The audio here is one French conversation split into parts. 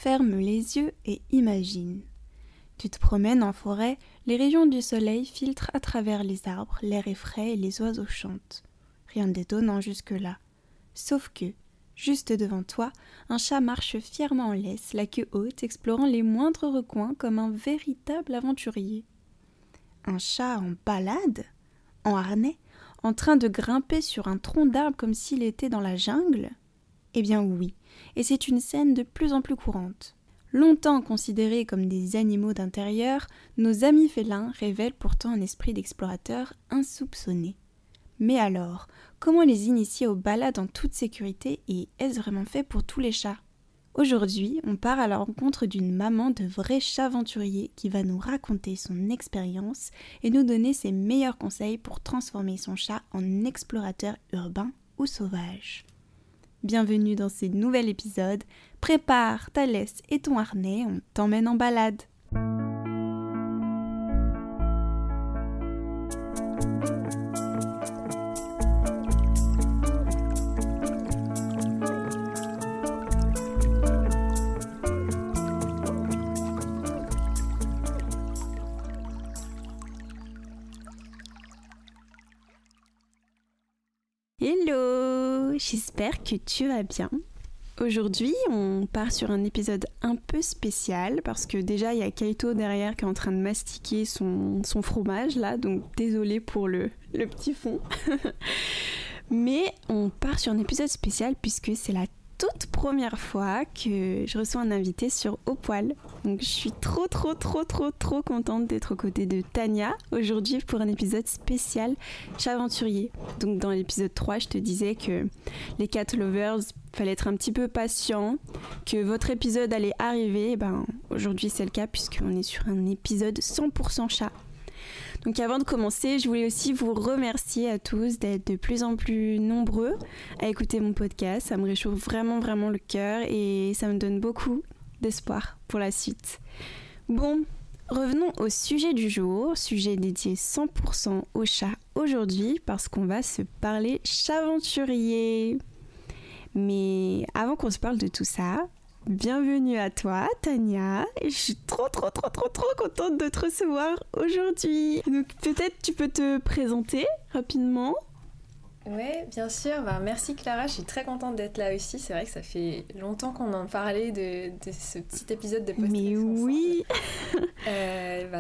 Ferme les yeux et imagine. Tu te promènes en forêt, les rayons du soleil filtrent à travers les arbres, l'air est frais et les oiseaux chantent. Rien d'étonnant jusque-là. Sauf que, juste devant toi, un chat marche fièrement en laisse, la queue haute, explorant les moindres recoins comme un véritable aventurier. Un chat en balade, en harnais, en train de grimper sur un tronc d'arbre comme s'il était dans la jungle ? Eh bien oui, et c'est une scène de plus en plus courante. Longtemps considérés comme des animaux d'intérieur, nos amis félins révèlent pourtant un esprit d'explorateur insoupçonné. Mais alors, comment les initier aux balades en toute sécurité et est-ce vraiment fait pour tous les chats ? Aujourd'hui, on part à la rencontre d'une maman de vrai chat aventurier qui va nous raconter son expérience et nous donner ses meilleurs conseils pour transformer son chat en explorateur urbain ou sauvage. Bienvenue dans ce nouvel épisode. Prépare ta laisse et ton harnais, on t'emmène en balade. Hello, j'espère que tu vas bien. Aujourd'hui, on part sur un épisode un peu spécial parce que déjà il y a Kaito derrière qui est en train de mastiquer son fromage là, donc désolée pour le petit fond. Mais on part sur un épisode spécial puisque c'est la toute première fois que je reçois un invité sur Au Poil. Donc je suis trop contente d'être aux côtés de Tania aujourd'hui pour un épisode spécial chat aventurier. Donc dans l'épisode 3, je te disais que les cat lovers, fallait être un petit peu patient, que votre épisode allait arriver. Aujourd'hui c'est le cas puisqu'on est sur un épisode 100% chat. Donc avant de commencer, je voulais aussi vous remercier à tous d'être de plus en plus nombreux à écouter mon podcast. Ça me réchauffe vraiment le cœur et ça me donne beaucoup d'espoir pour la suite. Bon, revenons au sujet du jour, sujet dédié 100% au chat aujourd'hui parce qu'on va se parler chat aventurier. Mais avant qu'on se parle de tout ça, bienvenue à toi, Tania. Je suis trop contente de te recevoir aujourd'hui. Donc peut-être tu peux te présenter rapidement. Ouais, bien sûr. Merci Clara, je suis très contente d'être là aussi. C'est vrai que ça fait longtemps qu'on en parlait de ce petit épisode de podcast. Mais oui.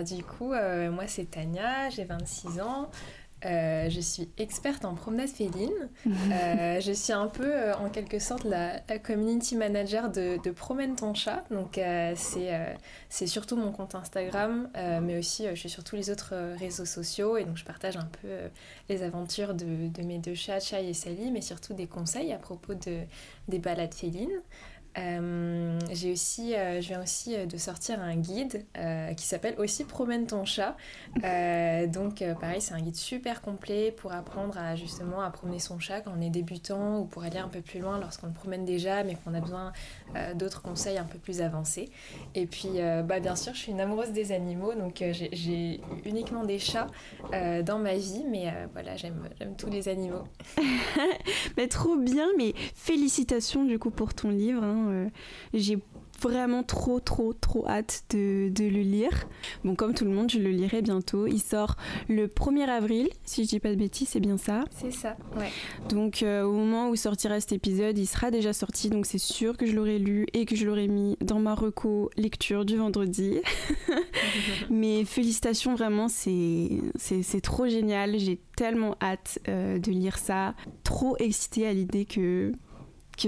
Du coup, moi c'est Tania, j'ai 26 ans. Je suis experte en promenade féline. Je suis un peu, en quelque sorte, la community manager de Promène ton chat. Donc, c'est surtout mon compte Instagram, mais aussi je suis sur tous les autres réseaux sociaux. Et donc, je partage un peu les aventures de mes deux chats, Chai et Sally, mais surtout des conseils à propos des balades félines. Je viens aussi de sortir un guide qui s'appelle aussi Promène ton chat. Pareil, c'est un guide super complet pour apprendre justement à promener son chat quand on est débutant ou pour aller un peu plus loin lorsqu'on le promène déjà mais qu'on a besoin d'autres conseils un peu plus avancés. Et puis bien sûr je suis une amoureuse des animaux, donc j'ai uniquement des chats dans ma vie, mais voilà, j'aime tous les animaux. Mais trop bien, mais félicitations du coup pour ton livre, hein. J'ai vraiment trop hâte de le lire. Bon, comme tout le monde, je le lirai bientôt. Il sort le 1er avril, si je dis pas de bêtises, c'est bien ça ? C'est ça, ouais. Donc au moment où sortira cet épisode, il sera déjà sorti, donc c'est sûr que je l'aurai lu et que je l'aurai mis dans ma reco lecture du vendredi. Mais félicitations, vraiment, c'est trop génial. J'ai tellement hâte de lire ça. Trop excitée à l'idée que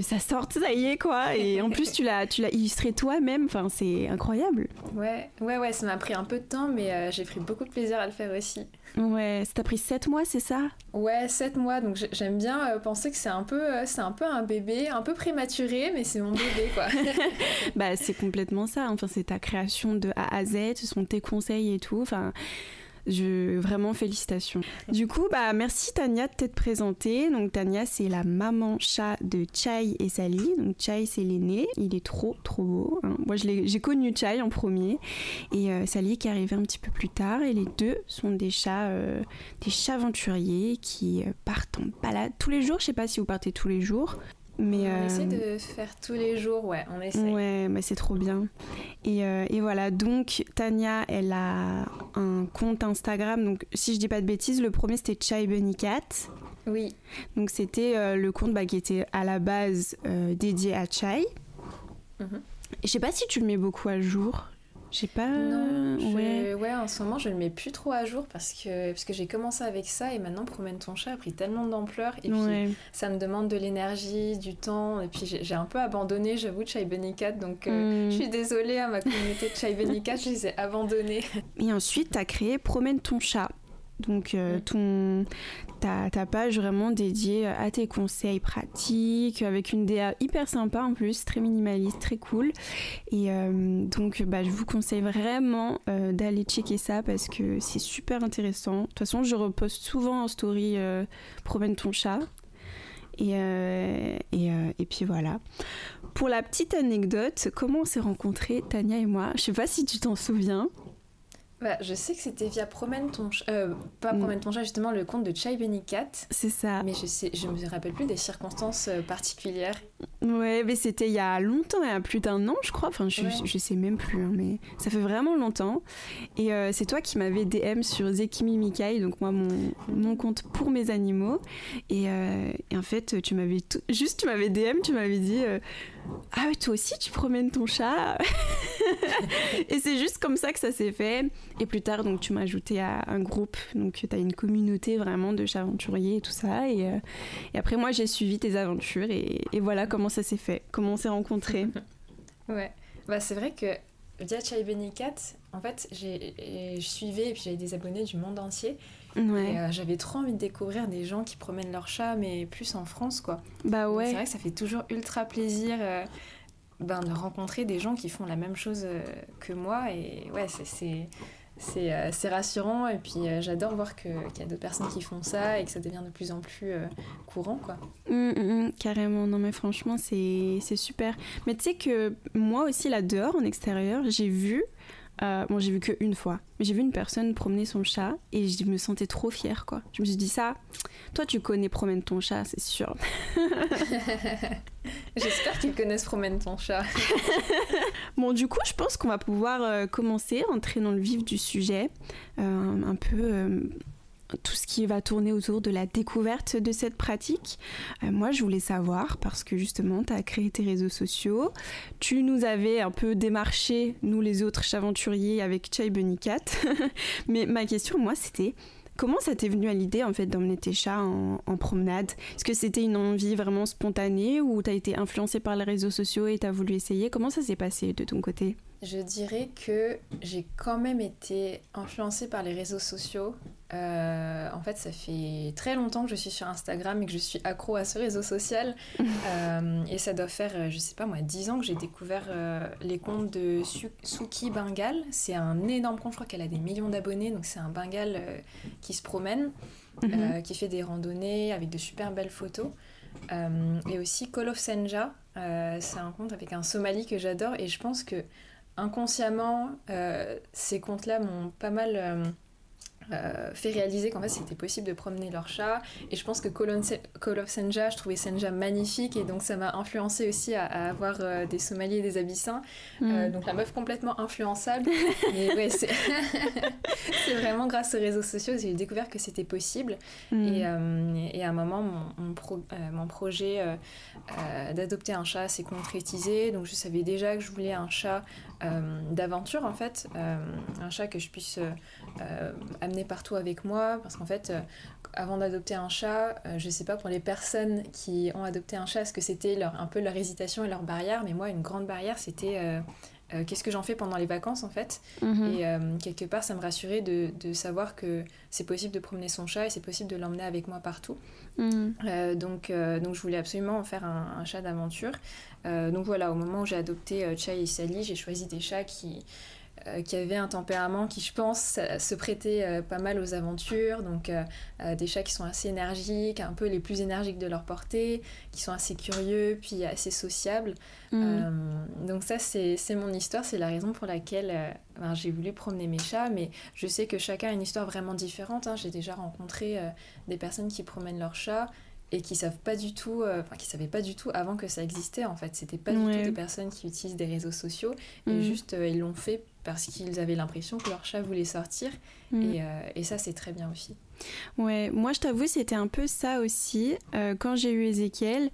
ça sorte, ça y est quoi. Et en plus tu l'as illustré toi-même, enfin c'est incroyable. Ouais, ça m'a pris un peu de temps, mais j'ai pris beaucoup de plaisir à le faire aussi. Ouais, ça t'a pris 7 mois, c'est ça ? Ouais, 7 mois, donc j'aime bien penser que c'est un peu un bébé, un peu prématuré, mais c'est mon bébé quoi. C'est complètement ça, enfin c'est ta création de A à Z, ce sont tes conseils et tout, enfin... Vraiment félicitations. Du coup, merci Tania de t'être présentée. Donc Tania, c'est la maman chat de Chai et Sally. Donc Chai, c'est l'aîné. Il est trop beau, hein. Moi, j'ai connu Chai en premier et Sally qui est arrivée un petit peu plus tard. Et les deux sont des chats aventuriers qui partent en balade tous les jours. Je sais pas si vous partez tous les jours. Mais, On essaie de faire tous les jours, ouais, on essaie. Ouais, mais c'est trop bien. Et voilà, donc Tania, elle a un compte Instagram. Donc, si je dis pas de bêtises, le premier c'était Chai Bunny Cat. Oui. Donc, c'était le compte qui était à la base dédié à Chai. Mhm. Et je sais pas si tu le mets beaucoup à jour. J'ai pas. Non, ouais, en ce moment je le mets plus trop à jour parce que j'ai commencé avec ça et maintenant Promène ton chat a pris tellement d'ampleur et Ouais. puis ça me demande de l'énergie, du temps et puis j'ai un peu abandonné, j'avoue, Chai Bunny Cat, donc je suis désolée à ma communauté de Chai Bunny Cat, je les ai abandonnés. Et ensuite, t'as créé Promène ton chat. Donc, ta page vraiment dédiée à tes conseils pratiques, avec une DA hyper sympa en plus, très minimaliste, très cool. Et donc, je vous conseille vraiment d'aller checker ça parce que c'est super intéressant. De toute façon, je reposte souvent en story Promène ton chat. Et puis voilà. Pour la petite anecdote, comment on s'est rencontrés, Tania et moi? Je sais pas si tu t'en souviens. Bah, je sais que c'était via Promène ton chat, pas Promène ton chat, justement le compte de Chai Bunny Cat. C'est ça. Mais je me rappelle plus des circonstances particulières. Ouais, mais c'était il y a longtemps, il y a plus d'1 an, je crois. Enfin, je sais même plus, hein, mais ça fait vraiment longtemps. Et c'est toi qui m'avais DM sur Zekimi Mikai, donc moi, mon compte pour mes animaux. Et en fait, tu m'avais DM, tu m'avais dit ah, toi aussi, tu promènes ton chat. Et c'est juste comme ça que ça s'est fait. Et plus tard, donc, tu m'as ajouté à un groupe. Donc, tu as une communauté vraiment de chats aventuriers et tout ça. Et après, moi, j'ai suivi tes aventures. Et voilà comment ça s'est fait, comment on s'est rencontrés. Ouais, bah, c'est vrai que via Chai Bunny Cat, en fait, je suivais et puis j'avais des abonnés du monde entier. Ouais. Et j'avais trop envie de découvrir des gens qui promènent leur chat, mais plus en France, quoi. Bah ouais. Donc, c'est vrai que ça fait toujours ultra plaisir de rencontrer des gens qui font la même chose que moi. Et ouais, c'est rassurant. Et puis j'adore voir qu'il y a d'autres personnes qui font ça et que ça devient de plus en plus courant, quoi. Carrément, non mais franchement, c'est super. Mais tu sais que moi aussi, là dehors, en extérieur, j'ai vu qu'une fois, mais j'ai vu une personne promener son chat et je me sentais trop fière, quoi. Je me suis dit ça, toi tu connais Promène ton chat, c'est sûr. J'espère qu'ils connaissent Promène ton chat. Bon, du coup, je pense qu'on va pouvoir commencer, entrer dans le vif du sujet, un peu tout ce qui va tourner autour de la découverte de cette pratique. Moi, je voulais savoir, parce que justement, tu as créé tes réseaux sociaux, tu nous avais un peu démarché, nous les autres chaventuriers, avec Chai Bunny Cat. Mais ma question, moi, c'était... Comment ça t'est venu à l'idée en fait d'emmener tes chats en promenade? Est-ce que c'était une envie vraiment spontanée ou t'as été influencée par les réseaux sociaux et t'as voulu essayer? Comment ça s'est passé de ton côté? Je dirais que j'ai quand même été influencée par les réseaux sociaux. En fait, ça fait très longtemps que je suis sur Instagram et que je suis accro à ce réseau social. Et ça doit faire, je sais pas moi, 10 ans que j'ai découvert les comptes de Suki Bengal. C'est un énorme compte, je crois qu'elle a des millions d'abonnés. Donc c'est un Bengal qui se promène, qui fait des randonnées avec de super belles photos. Et aussi Call of Senja, c'est un compte avec un Somali que j'adore. Et je pense que inconsciemment, ces comptes-là m'ont pas mal fait réaliser qu'en fait c'était possible de promener leur chat. Et je pense que Call of Senja, je trouvais Senja magnifique et donc ça m'a influencée aussi à avoir des Somalis et des Abyssins. Donc la meuf complètement influençable. Mais ouais, c'est vraiment grâce aux réseaux sociaux que j'ai découvert que c'était possible. Et à un moment, mon projet d'adopter un chat s'est concrétisé. Donc je savais déjà que je voulais un chat d'aventure en fait, un chat que je puisse amener partout avec moi, parce qu'en fait avant d'adopter un chat, je sais pas pour les personnes qui ont adopté un chat, est-ce que c'était un peu leur hésitation et leur barrière, mais moi une grande barrière c'était qu'est-ce que j'en fais pendant les vacances en fait. Et quelque part ça me rassurait de savoir que c'est possible de promener son chat et c'est possible de l'emmener avec moi partout. Donc je voulais absolument en faire un chat d'aventure. Donc voilà, au moment où j'ai adopté Chai et Sally, j'ai choisi des chats qui avaient un tempérament qui, je pense, se prêtait pas mal aux aventures. Donc des chats qui sont assez énergiques, un peu les plus énergiques de leur portée, qui sont assez curieux, puis assez sociables. Donc ça, c'est mon histoire, c'est la raison pour laquelle j'ai voulu promener mes chats. Mais je sais que chacun a une histoire vraiment différente. J'ai déjà rencontré des personnes qui promènent leurs chats et qui savent pas du tout, qui savaient pas du tout avant que ça existait en fait. C'était pas du tout des personnes qui utilisent des réseaux sociaux et juste ils l'ont fait parce qu'ils avaient l'impression que leur chat voulait sortir et ça c'est très bien aussi. Ouais, moi je t'avoue c'était un peu ça aussi. Quand j'ai eu Ezekiel,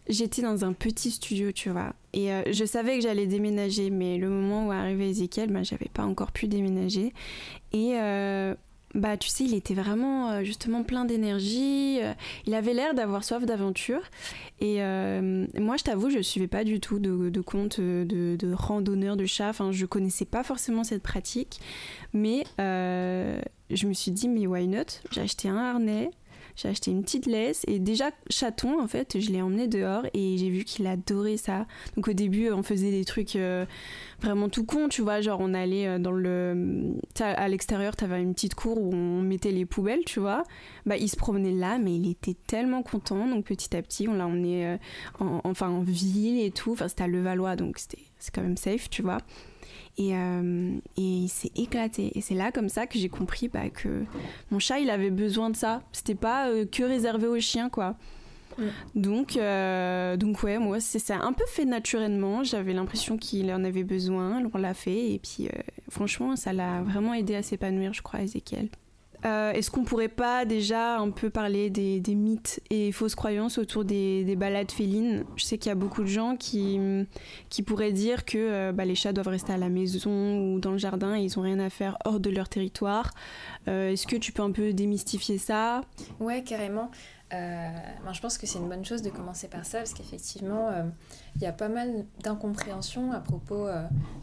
j'étais dans un petit studio, tu vois. Et je savais que j'allais déménager, mais le moment où arrivait Ezekiel, j'avais pas encore pu déménager. Et tu sais, il était vraiment justement plein d'énergie. Il avait l'air d'avoir soif d'aventure. Et moi, je t'avoue, je suivais pas du tout de compte de randonneur de chats. Enfin, je connaissais pas forcément cette pratique. Mais je me suis dit, mais why not ? J'ai acheté un harnais. J'ai acheté une petite laisse et déjà chaton en fait, je l'ai emmené dehors et j'ai vu qu'il adorait ça. Donc au début on faisait des trucs vraiment tout con, tu vois, genre on allait à l'extérieur, t'avais une petite cour où on mettait les poubelles, tu vois. Il se promenait là mais il était tellement content, donc petit à petit on l'a emmené en ville et tout. Enfin c'était à Levallois donc c'est quand même safe, tu vois. Et il s'est éclaté. Et c'est là, comme ça, que j'ai compris que mon chat, il avait besoin de ça. C'était pas que réservé aux chiens, quoi. Donc ouais, moi, c'est un peu fait naturellement. J'avais l'impression qu'il en avait besoin. On l'a fait. Et puis, franchement, ça l'a vraiment aidé à s'épanouir, je crois, Ezekiel. Est-ce qu'on pourrait pas déjà un peu parler des mythes et fausses croyances autour des balades félines ? Je sais qu'il y a beaucoup de gens qui pourraient dire que les chats doivent rester à la maison ou dans le jardin et ils ont rien à faire hors de leur territoire. Est-ce que tu peux un peu démystifier ça ? Ouais, carrément. Je pense que c'est une bonne chose de commencer par ça parce qu'effectivement, il y a pas mal d'incompréhension à propos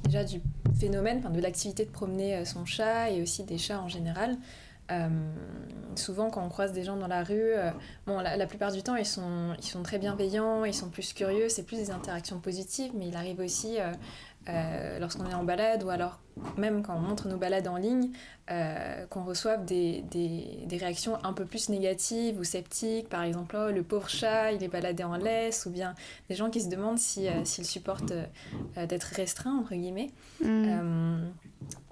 déjà du phénomène, de l'activité de promener son chat et aussi des chats en général. Souvent quand on croise des gens dans la rue, la plupart du temps ils sont très bienveillants, ils sont plus curieux, c'est plus des interactions positives, mais il arrive aussi lorsqu'on est en balade ou alors même quand on montre nos balades en ligne qu'on reçoive des réactions un peu plus négatives ou sceptiques, par exemple le pauvre chat il est baladé en laisse, ou bien des gens qui se demandent s'il supporte d'être restreint entre guillemets.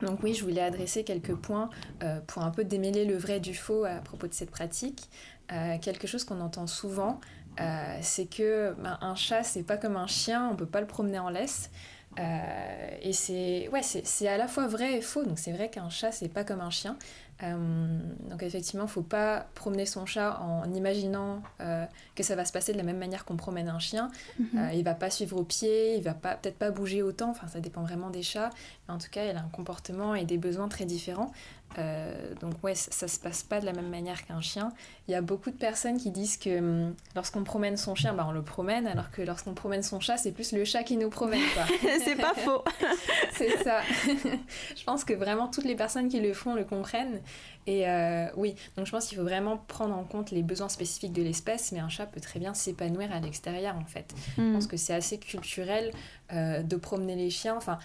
Donc oui, je voulais adresser quelques points pour un peu démêler le vrai du faux à propos de cette pratique. Quelque chose qu'on entend souvent, c'est que un chat c'est pas comme un chien, on peut pas le promener en laisse. Et c'est à la fois vrai et faux. Donc c'est vrai qu'un chat c'est pas comme un chien. Donc effectivement, faut pas promener son chat en imaginant que ça va se passer de la même manière qu'on promène un chien. Il va pas suivre au pied, il va peut-être pas bouger autant. Enfin, ça dépend vraiment des chats. Mais en tout cas, il a un comportement et des besoins très différents. Donc ouais, ça se passe pas de la même manière qu'un chien. Il y a beaucoup de personnes qui disent que lorsqu'on promène son chien, on le promène, alors que lorsqu'on promène son chat, c'est plus le chat qui nous promène, quoi. C'est pas faux. C'est ça. Je pense que vraiment toutes les personnes qui le font le comprennent. Et oui, donc je pense qu'il faut vraiment prendre en compte les besoins spécifiques de l'espèce, mais un chat peut très bien s'épanouir à l'extérieur en fait. Je pense que c'est assez culturel de promener les chiens. Enfin,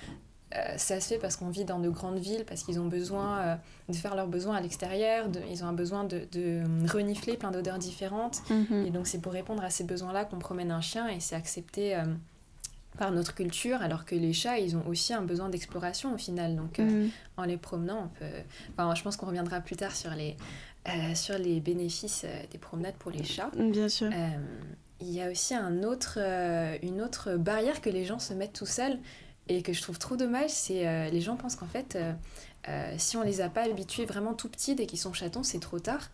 ça se fait parce qu'on vit dans de grandes villes, parce qu'ils ont besoin de faire leurs besoins à l'extérieur, ils ont un besoin de renifler plein d'odeurs différentes. Et donc c'est pour répondre à ces besoins-là qu'on promène un chien, et c'est accepté par notre culture, alors que les chats, ils ont aussi un besoin d'exploration au final. Donc en les promenant, on peut... Enfin, je pense qu'on reviendra plus tard sur les bénéfices des promenades pour les chats. Bien sûr. Il y a aussi une autre barrière que les gens se mettent tout seuls, et que je trouve trop dommage, c'est les gens pensent qu'en fait, si on les a pas habitués vraiment tout petits dès qu'ils sont chatons, c'est trop tard.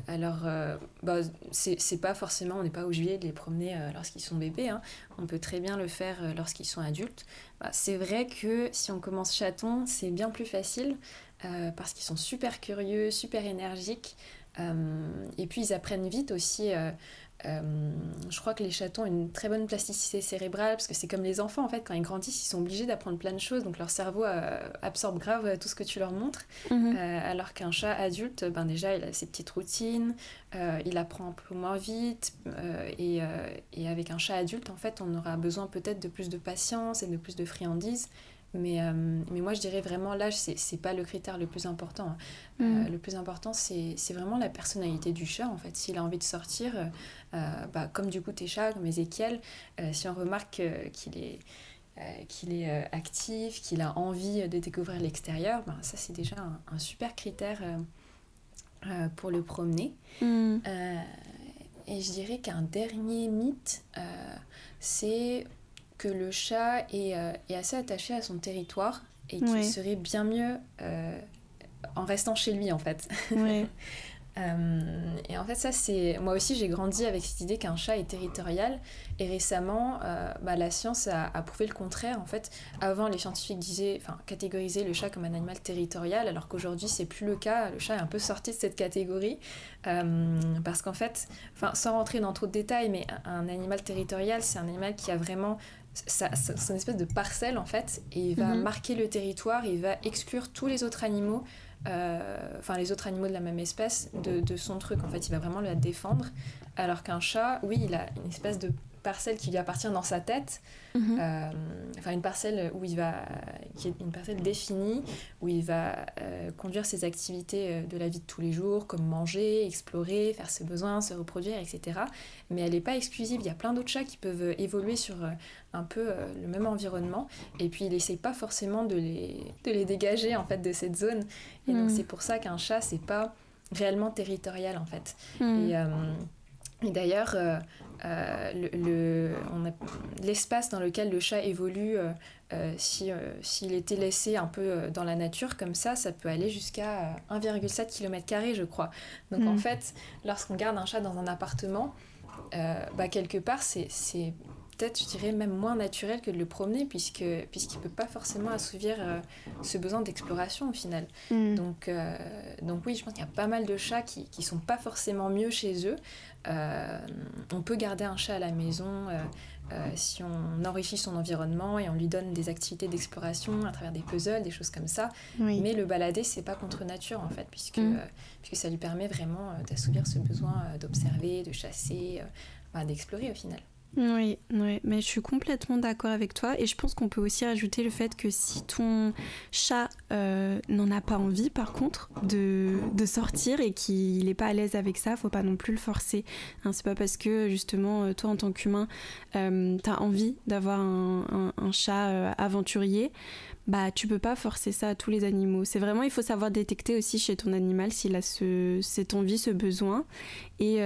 Alors, c'est pas forcément, on n'est pas obligé de les promener lorsqu'ils sont bébés, hein. On peut très bien le faire lorsqu'ils sont adultes. C'est vrai que si on commence chaton, c'est bien plus facile parce qu'ils sont super curieux, super énergiques, et puis ils apprennent vite aussi. Je crois que les chatons ont une très bonne plasticité cérébrale, parce que c'est comme les enfants en fait, quand ils grandissent ils sont obligés d'apprendre plein de choses, donc leur cerveau absorbe grave tout ce que tu leur montres, alors qu'un chat adulte, déjà il a ses petites routines, il apprend un peu moins vite, et avec un chat adulte en fait on aura besoin peut-être de plus de patience et de plus de friandises. Mais moi je dirais vraiment l'âge c'est pas le critère le plus important. Le plus important c'est vraiment la personnalité du chat en fait. S'il a envie de sortir, comme du coup tes chats, comme Ezekiel, si on remarque qu'il est actif, qu'il a envie de découvrir l'extérieur, ça c'est déjà un super critère pour le promener. et je dirais qu'un dernier mythe, c'est que le chat est assez attaché à son territoire et qu'il serait bien mieux en restant chez lui en fait. Ouais. Et en fait ça c'est... Moi aussi j'ai grandi avec cette idée qu'un chat est territorial et récemment la science a prouvé le contraire en fait. Avant les scientifiques catégorisaient le chat comme un animal territorial alors qu'aujourd'hui c'est plus le cas, le chat est un peu sorti de cette catégorie parce qu'en fait, sans rentrer dans trop de détails, mais un animal territorial c'est un animal qui a vraiment son espèce de parcelle en fait et il va marquer le territoire, il va exclure tous les autres animaux les autres animaux de la même espèce de son truc en fait, il va vraiment la défendre alors qu'un chat, oui, il a une espèce de parcelle qui lui appartient dans sa tête une parcelle qui est une parcelle définie où il va conduire ses activités de la vie de tous les jours comme manger, explorer, faire ses besoins, se reproduire, etc. Mais elle n'est pas exclusive, il y a plein d'autres chats qui peuvent évoluer sur un peu le même environnement et puis il n'essaye pas forcément de les dégager en fait de cette zone et donc c'est pour ça qu'un chat c'est pas réellement territorial en fait. Et d'ailleurs, l'espace dans lequel le chat évolue, s'il était laissé un peu dans la nature comme ça peut aller jusqu'à 1,7 km² je crois. Donc en fait, lorsqu'on garde un chat dans un appartement, quelque part c'est peut-être, je dirais, même moins naturel que de le promener puisqu'il ne peut pas forcément assouvir ce besoin d'exploration au final. Donc oui, je pense qu'il y a pas mal de chats qui ne sont pas forcément mieux chez eux. On peut garder un chat à la maison si on enrichit son environnement et on lui donne des activités d'exploration à travers des puzzles, des choses comme ça. Oui. Mais le balader, c'est pas contre nature en fait, puisque ça lui permet vraiment d'assouvir ce besoin d'observer, de chasser, d'explorer au final. Oui, mais je suis complètement d'accord avec toi et je pense qu'on peut aussi rajouter le fait que si ton chat n'en a pas envie par contre de sortir et qu'il n'est pas à l'aise avec ça, faut pas non plus le forcer. C'est pas parce que justement toi en tant qu'humain t'as envie d'avoir un chat aventurier, tu peux pas forcer ça à tous les animaux. C'est vraiment, il faut savoir détecter aussi chez ton animal s'il a cette envie, ce besoin et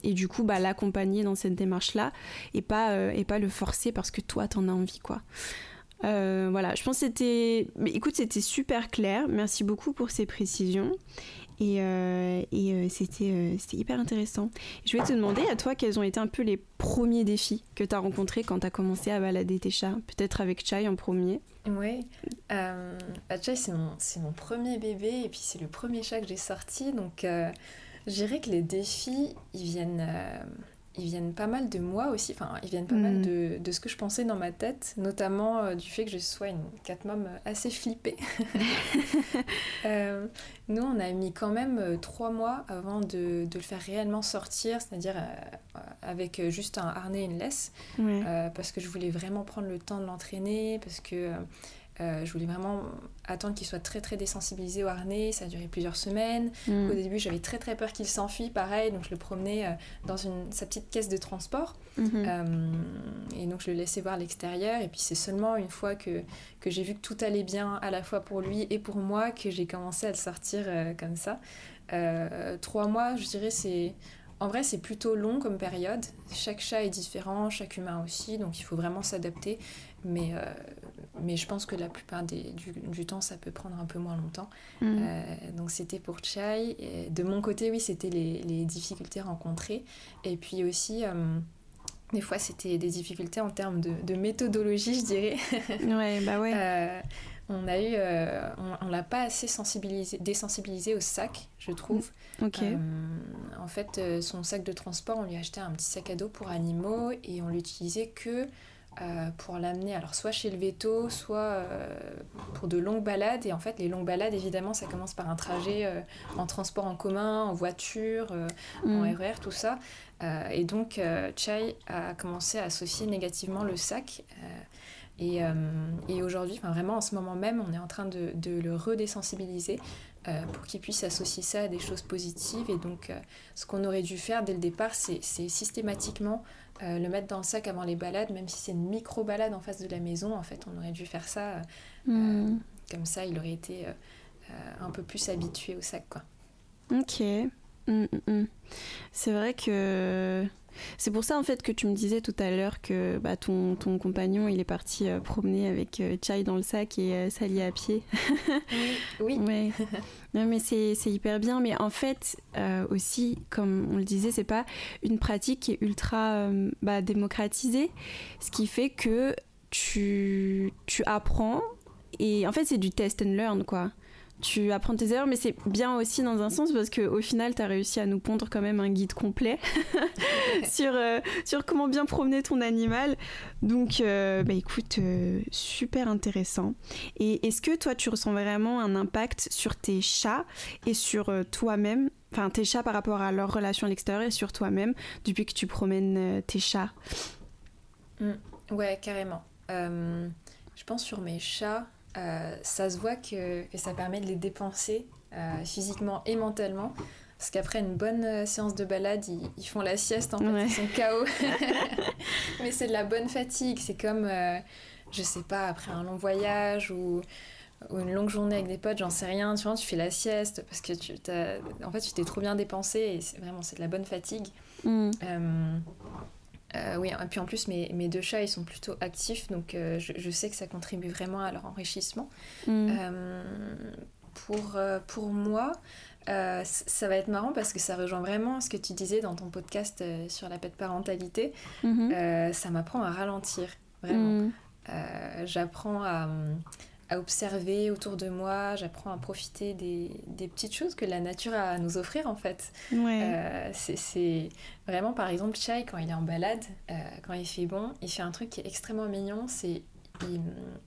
du coup l'accompagner dans cette démarche-là et pas le forcer parce que toi t'en as envie quoi. Je pense que c'était super clair. Merci beaucoup pour ces précisions. Et c'était hyper intéressant. Je vais te demander à toi quels ont été un peu les premiers défis que tu as rencontrés quand tu as commencé à balader tes chats, peut-être avec Chai en premier. Oui, Chai c'est mon premier bébé et puis c'est le premier chat que j'ai sorti, donc je dirais que les défis ils viennent pas mal de moi aussi, ils viennent pas mal de ce que je pensais dans ma tête, notamment du fait que je sois une cat mom assez flippée. Nous, on a mis quand même 3 mois avant de le faire réellement sortir, c'est-à-dire avec juste un harnais et une laisse, parce que je voulais vraiment prendre le temps de l'entraîner, parce que je voulais vraiment attendre qu'il soit très très désensibilisé au harnais. Ça a duré plusieurs semaines. Au début j'avais très très peur qu'il s'enfuit, pareil, donc je le promenais dans sa petite caisse de transport et donc je le laissais voir l'extérieur et puis c'est seulement une fois que j'ai vu que tout allait bien à la fois pour lui et pour moi que j'ai commencé à le sortir comme ça. 3 mois je dirais en vrai c'est plutôt long comme période. Chaque chat est différent, chaque humain aussi, donc il faut vraiment s'adapter, mais je pense que la plupart du temps ça peut prendre un peu moins longtemps. Donc c'était pour Chai. Et de mon côté oui, c'était les difficultés rencontrées et puis aussi des fois c'était des difficultés en termes de méthodologie je dirais. On l'a pas assez désensibilisé au sac, je trouve. En fait, son sac de transport, on lui a acheté un petit sac à dos pour animaux et on l'utilisait que pour l'amener alors soit chez le véto, soit pour de longues balades. Et en fait, les longues balades, évidemment, ça commence par un trajet en transport en commun, en voiture, en RER, tout ça. Et donc, Chai a commencé à associer négativement le sac. Et aujourd'hui, vraiment en ce moment même, on est en train de le redésensibiliser pour qu'il puisse associer ça à des choses positives. Et donc, ce qu'on aurait dû faire dès le départ, c'est systématiquement le mettre dans le sac avant les balades, même si c'est une micro-balade en face de la maison. En fait, on aurait dû faire ça. Comme ça, il aurait été un peu plus habitué au sac, quoi. Ok. C'est vrai que c'est pour ça en fait que tu me disais tout à l'heure que ton compagnon il est parti promener avec Chai dans le sac et Sally à pied. Oui. Ouais. Non, mais c'est hyper bien, mais en fait aussi comme on le disait, c'est pas une pratique qui est ultra démocratisée, ce qui fait que tu apprends et en fait c'est du test and learn quoi. Tu apprends tes erreurs, mais c'est bien aussi dans un sens parce qu'au final, tu as réussi à nous pondre quand même un guide complet sur comment bien promener ton animal. Donc, écoute, super intéressant. Et est-ce que toi, tu ressens vraiment un impact sur tes chats et sur toi-même, enfin tes chats par rapport à leur relation à l'extérieur et sur toi-même depuis que tu promènes tes chats? Ouais, carrément. Je pense sur mes chats... ça se voit que ça permet de les dépenser physiquement et mentalement. Parce qu'après une bonne séance de balade, ils font la sieste, en fait, ils sont KO. Mais c'est de la bonne fatigue. C'est comme, je sais pas, après un long voyage ou une longue journée avec des potes, j'en sais rien. Tu vois, tu fais la sieste parce que tu t'es trop bien dépensé et c'est de la bonne fatigue. Oui, et puis en plus, mes deux chats, ils sont plutôt actifs, donc je sais que ça contribue vraiment à leur enrichissement. Pour moi, ça va être marrant parce que ça rejoint vraiment ce que tu disais dans ton podcast sur la pet parentalité. Ça m'apprend à ralentir, vraiment. J'apprends à observer autour de moi, j'apprends à profiter des petites choses que la nature a à nous offrir en fait. C'est vraiment par exemple Chai quand il est en balade, quand il fait bon, il fait un truc qui est extrêmement mignon, c'est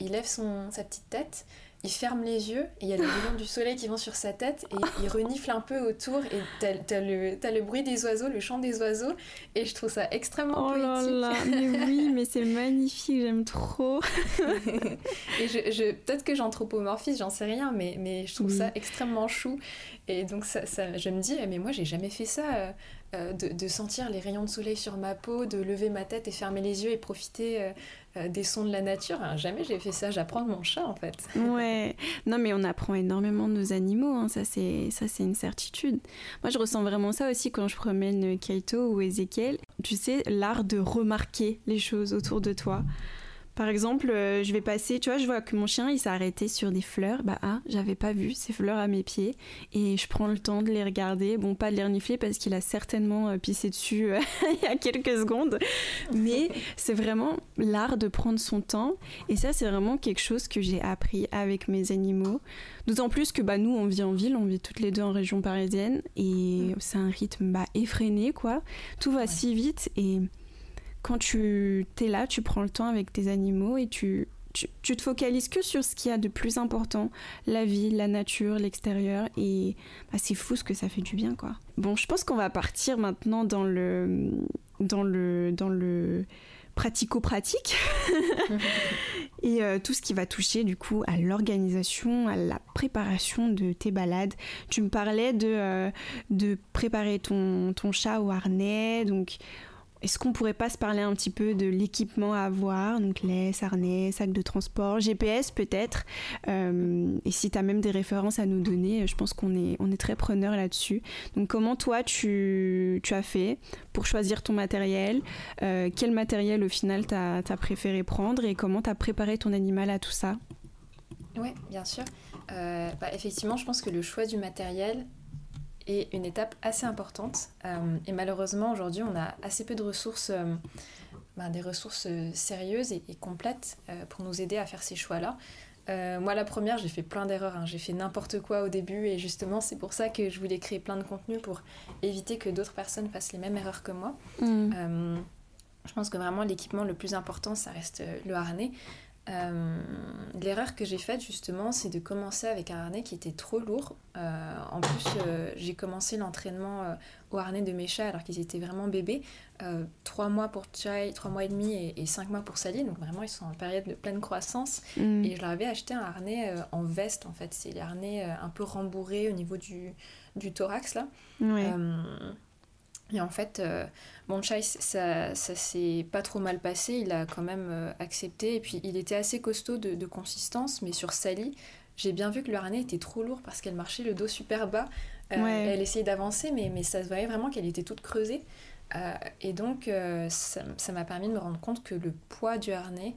il lève sa petite tête, il ferme les yeux et il y a les rayons du soleil qui vont sur sa tête et il renifle un peu autour et t'as le bruit des oiseaux, le chant des oiseaux et je trouve ça extrêmement poétique. Oh là là, mais oui, mais c'est magnifique, j'aime trop. Et peut-être que j'anthropomorphise, j'en sais rien, mais je trouve ça extrêmement chou et donc ça, je me dis, mais moi j'ai jamais fait ça, de sentir les rayons de soleil sur ma peau, de lever ma tête et fermer les yeux et profiter des sons de la nature. Jamais j'ai fait ça, j'apprends de mon chat en fait. Ouais, non mais on apprend énormément de nos animaux, hein. Ça c'est une certitude. Moi je ressens vraiment ça aussi quand je promène Kaito ou Ezekiel. Tu sais, l'art de remarquer les choses autour de toi. Par exemple, je vais passer, tu vois, je vois que mon chien, il s'est arrêté sur des fleurs. J'avais pas vu ces fleurs à mes pieds. Et je prends le temps de les regarder. Bon, pas de les renifler parce qu'il a certainement pissé dessus il y a quelques secondes. Mais c'est vraiment l'art de prendre son temps. Et ça, c'est vraiment quelque chose que j'ai appris avec mes animaux. D'autant plus que nous, on vit en ville, on vit toutes les deux en région parisienne. Et c'est un rythme effréné, quoi. Tout va si vite et... Quand tu es là, tu prends le temps avec tes animaux et tu te focalises que sur ce qu'il y a de plus important, la vie, la nature, l'extérieur, et c'est fou ce que ça fait du bien, quoi. Bon, je pense qu'on va partir maintenant dans le pratico-pratique et tout ce qui va toucher du coup à l'organisation, à la préparation de tes balades. Tu me parlais de préparer ton chat au harnais, donc... Est-ce qu'on pourrait pas se parler un petit peu de l'équipement à avoir, donc laisse, harnais, sac de transport, GPS peut-être, et si tu as même des références à nous donner, je pense qu'on est très preneur là-dessus. Donc comment toi tu as fait pour choisir ton matériel, quel matériel au final t'as préféré prendre et comment t'as préparé ton animal à tout ça? Oui, bien sûr. Effectivement, je pense que le choix du matériel est une étape assez importante et malheureusement aujourd'hui on a assez peu de ressources, des ressources sérieuses et complètes pour nous aider à faire ces choix-là. Moi la première, j'ai fait plein d'erreurs, j'ai fait n'importe quoi au début et justement c'est pour ça que je voulais créer plein de contenu pour éviter que d'autres personnes fassent les mêmes erreurs que moi. Je pense que vraiment l'équipement le plus important ça reste le harnais. L'erreur que j'ai faite justement c'est de commencer avec un harnais qui était trop lourd. En plus j'ai commencé l'entraînement au harnais de mes chats alors qu'ils étaient vraiment bébés, 3 mois pour Chai, 3 mois et demi et 5 mois pour Sally, donc vraiment ils sont en période de pleine croissance et je leur avais acheté un harnais en veste en fait, c'est les harnais un peu rembourrés au niveau du thorax là. Et en fait, Chai, ça s'est pas trop mal passé, il a quand même accepté, et puis il était assez costaud de consistance, mais sur Sally, j'ai bien vu que le harnais était trop lourd parce qu'elle marchait le dos super bas, Elle essayait d'avancer, mais ça se voyait vraiment qu'elle était toute creusée. Et donc, ça m'a permis de me rendre compte que le poids du harnais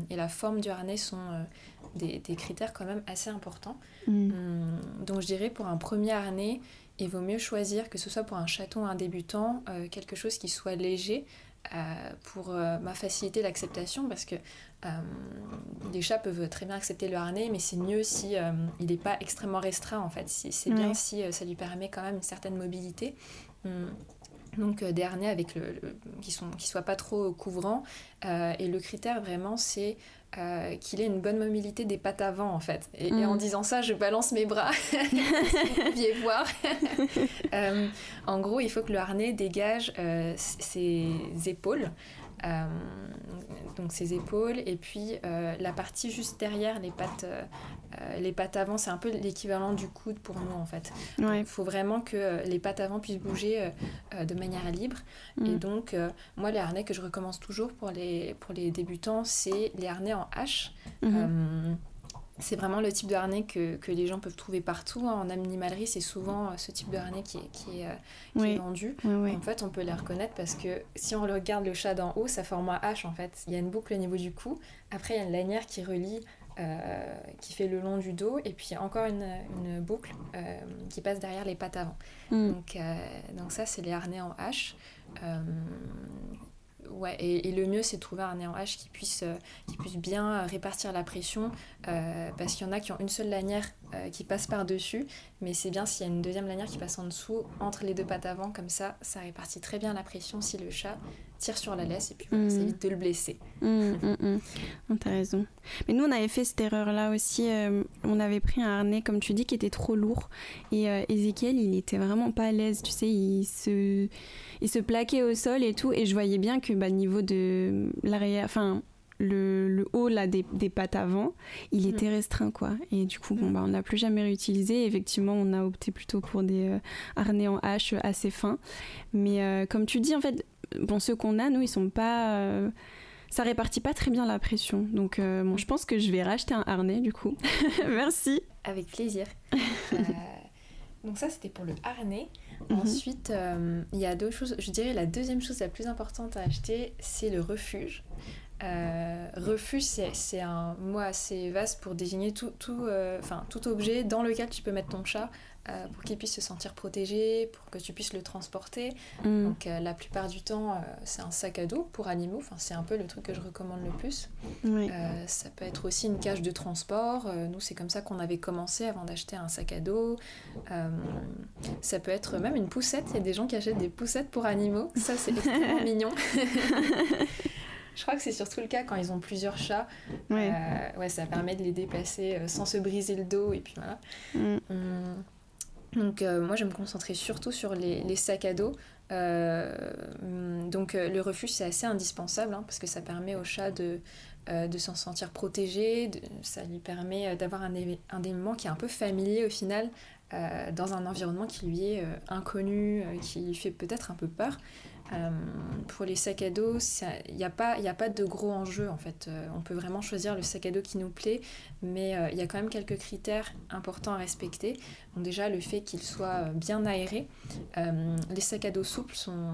et la forme du harnais sont des critères quand même assez importants. Donc, je dirais pour un premier harnais, il vaut mieux choisir, que ce soit pour un chaton ou un débutant, quelque chose qui soit léger pour faciliter l'acceptation, parce que les chats peuvent très bien accepter le harnais, mais c'est mieux si il n'est pas extrêmement restreint en fait. C'est bien si ça lui permet quand même une certaine mobilité. Donc des harnais avec qui soient pas trop couvrants. Et le critère vraiment, c'est qu'il ait une bonne mobilité des pattes avant en fait. Et en disant ça, je balance mes bras, si vous pouviez voir. En gros, il faut que le harnais dégage ses épaules. Donc ses épaules, et puis la partie juste derrière les pattes avant, c'est un peu l'équivalent du coude pour nous en fait. Il faut vraiment que les pattes avant puissent bouger de manière libre. Et donc moi, les harnais que je recommence toujours pour les débutants, c'est les harnais en H. C'est vraiment le type de harnais que les gens peuvent trouver partout. En animalerie, c'est souvent ce type de harnais qui est vendu. En fait, on peut les reconnaître parce que si on regarde le chat d'en haut, ça forme un H en fait. Il y a une boucle au niveau du cou. Après, il y a une lanière qui relie, qui fait le long du dos. Et puis encore une boucle qui passe derrière les pattes avant. Donc ça, c'est les harnais en H. Et le mieux, c'est de trouver un harnais en H qui puisse bien répartir la pression, parce qu'il y en a qui ont une seule lanière qui passe par-dessus, mais c'est bien s'il y a une deuxième lanière qui passe en dessous, entre les deux pattes avant, comme ça répartit très bien la pression si le chat tire sur la laisse, et puis ça évite de le blesser. T'as raison. Mais nous, on avait fait cette erreur-là aussi. On avait pris un harnais, comme tu dis, qui était trop lourd. Et Ezekiel, il était vraiment pas à l'aise. Tu sais, il se plaquait au sol et tout. Et je voyais bien que niveau de l'arrière, enfin, le haut là, des pattes avant, il était restreint, quoi. Et du coup, on n'a plus jamais réutilisé. Effectivement, on a opté plutôt pour des harnais en H assez fins. Mais comme tu dis, en fait, ceux qu'on a, nous, ils sont pas... ça répartit pas très bien la pression. Donc, je pense que je vais racheter un harnais, du coup. Merci. Avec plaisir. Donc ça, c'était pour le harnais. Ensuite, il y a d'autres choses. Je dirais la deuxième chose la plus importante à acheter, c'est le refuge. Refuge, c'est un mot assez vaste pour désigner tout objet dans lequel tu peux mettre ton chat pour qu'il puisse se sentir protégé, pour que tu puisses le transporter. Donc la plupart du temps, c'est un sac à dos pour animaux. C'est un peu le truc que je recommande le plus. Ça peut être aussi une cage de transport. Nous, c'est comme ça qu'on avait commencé avant d'acheter un sac à dos. Ça peut être même une poussette. Il y a des gens qui achètent des poussettes pour animaux. Ça, c'est extrêmement mignon. Je crois que c'est surtout le cas quand ils ont plusieurs chats. Ça permet de les déplacer sans se briser le dos, et puis voilà. Donc moi, je vais me concentrer surtout sur les sacs à dos. Donc le refuge, c'est assez indispensable, parce que ça permet au chat de s'en sentir protégé. Ça lui permet d'avoir un élément qui est un peu familier au final, dans un environnement qui lui est inconnu, qui lui fait peut-être un peu peur. Pour les sacs à dos, il n'y a pas de gros enjeux en fait. On peut vraiment choisir le sac à dos qui nous plaît, mais il y a quand même quelques critères importants à respecter. Donc déjà, le fait qu'il soit bien aéré. Les sacs à dos souples sont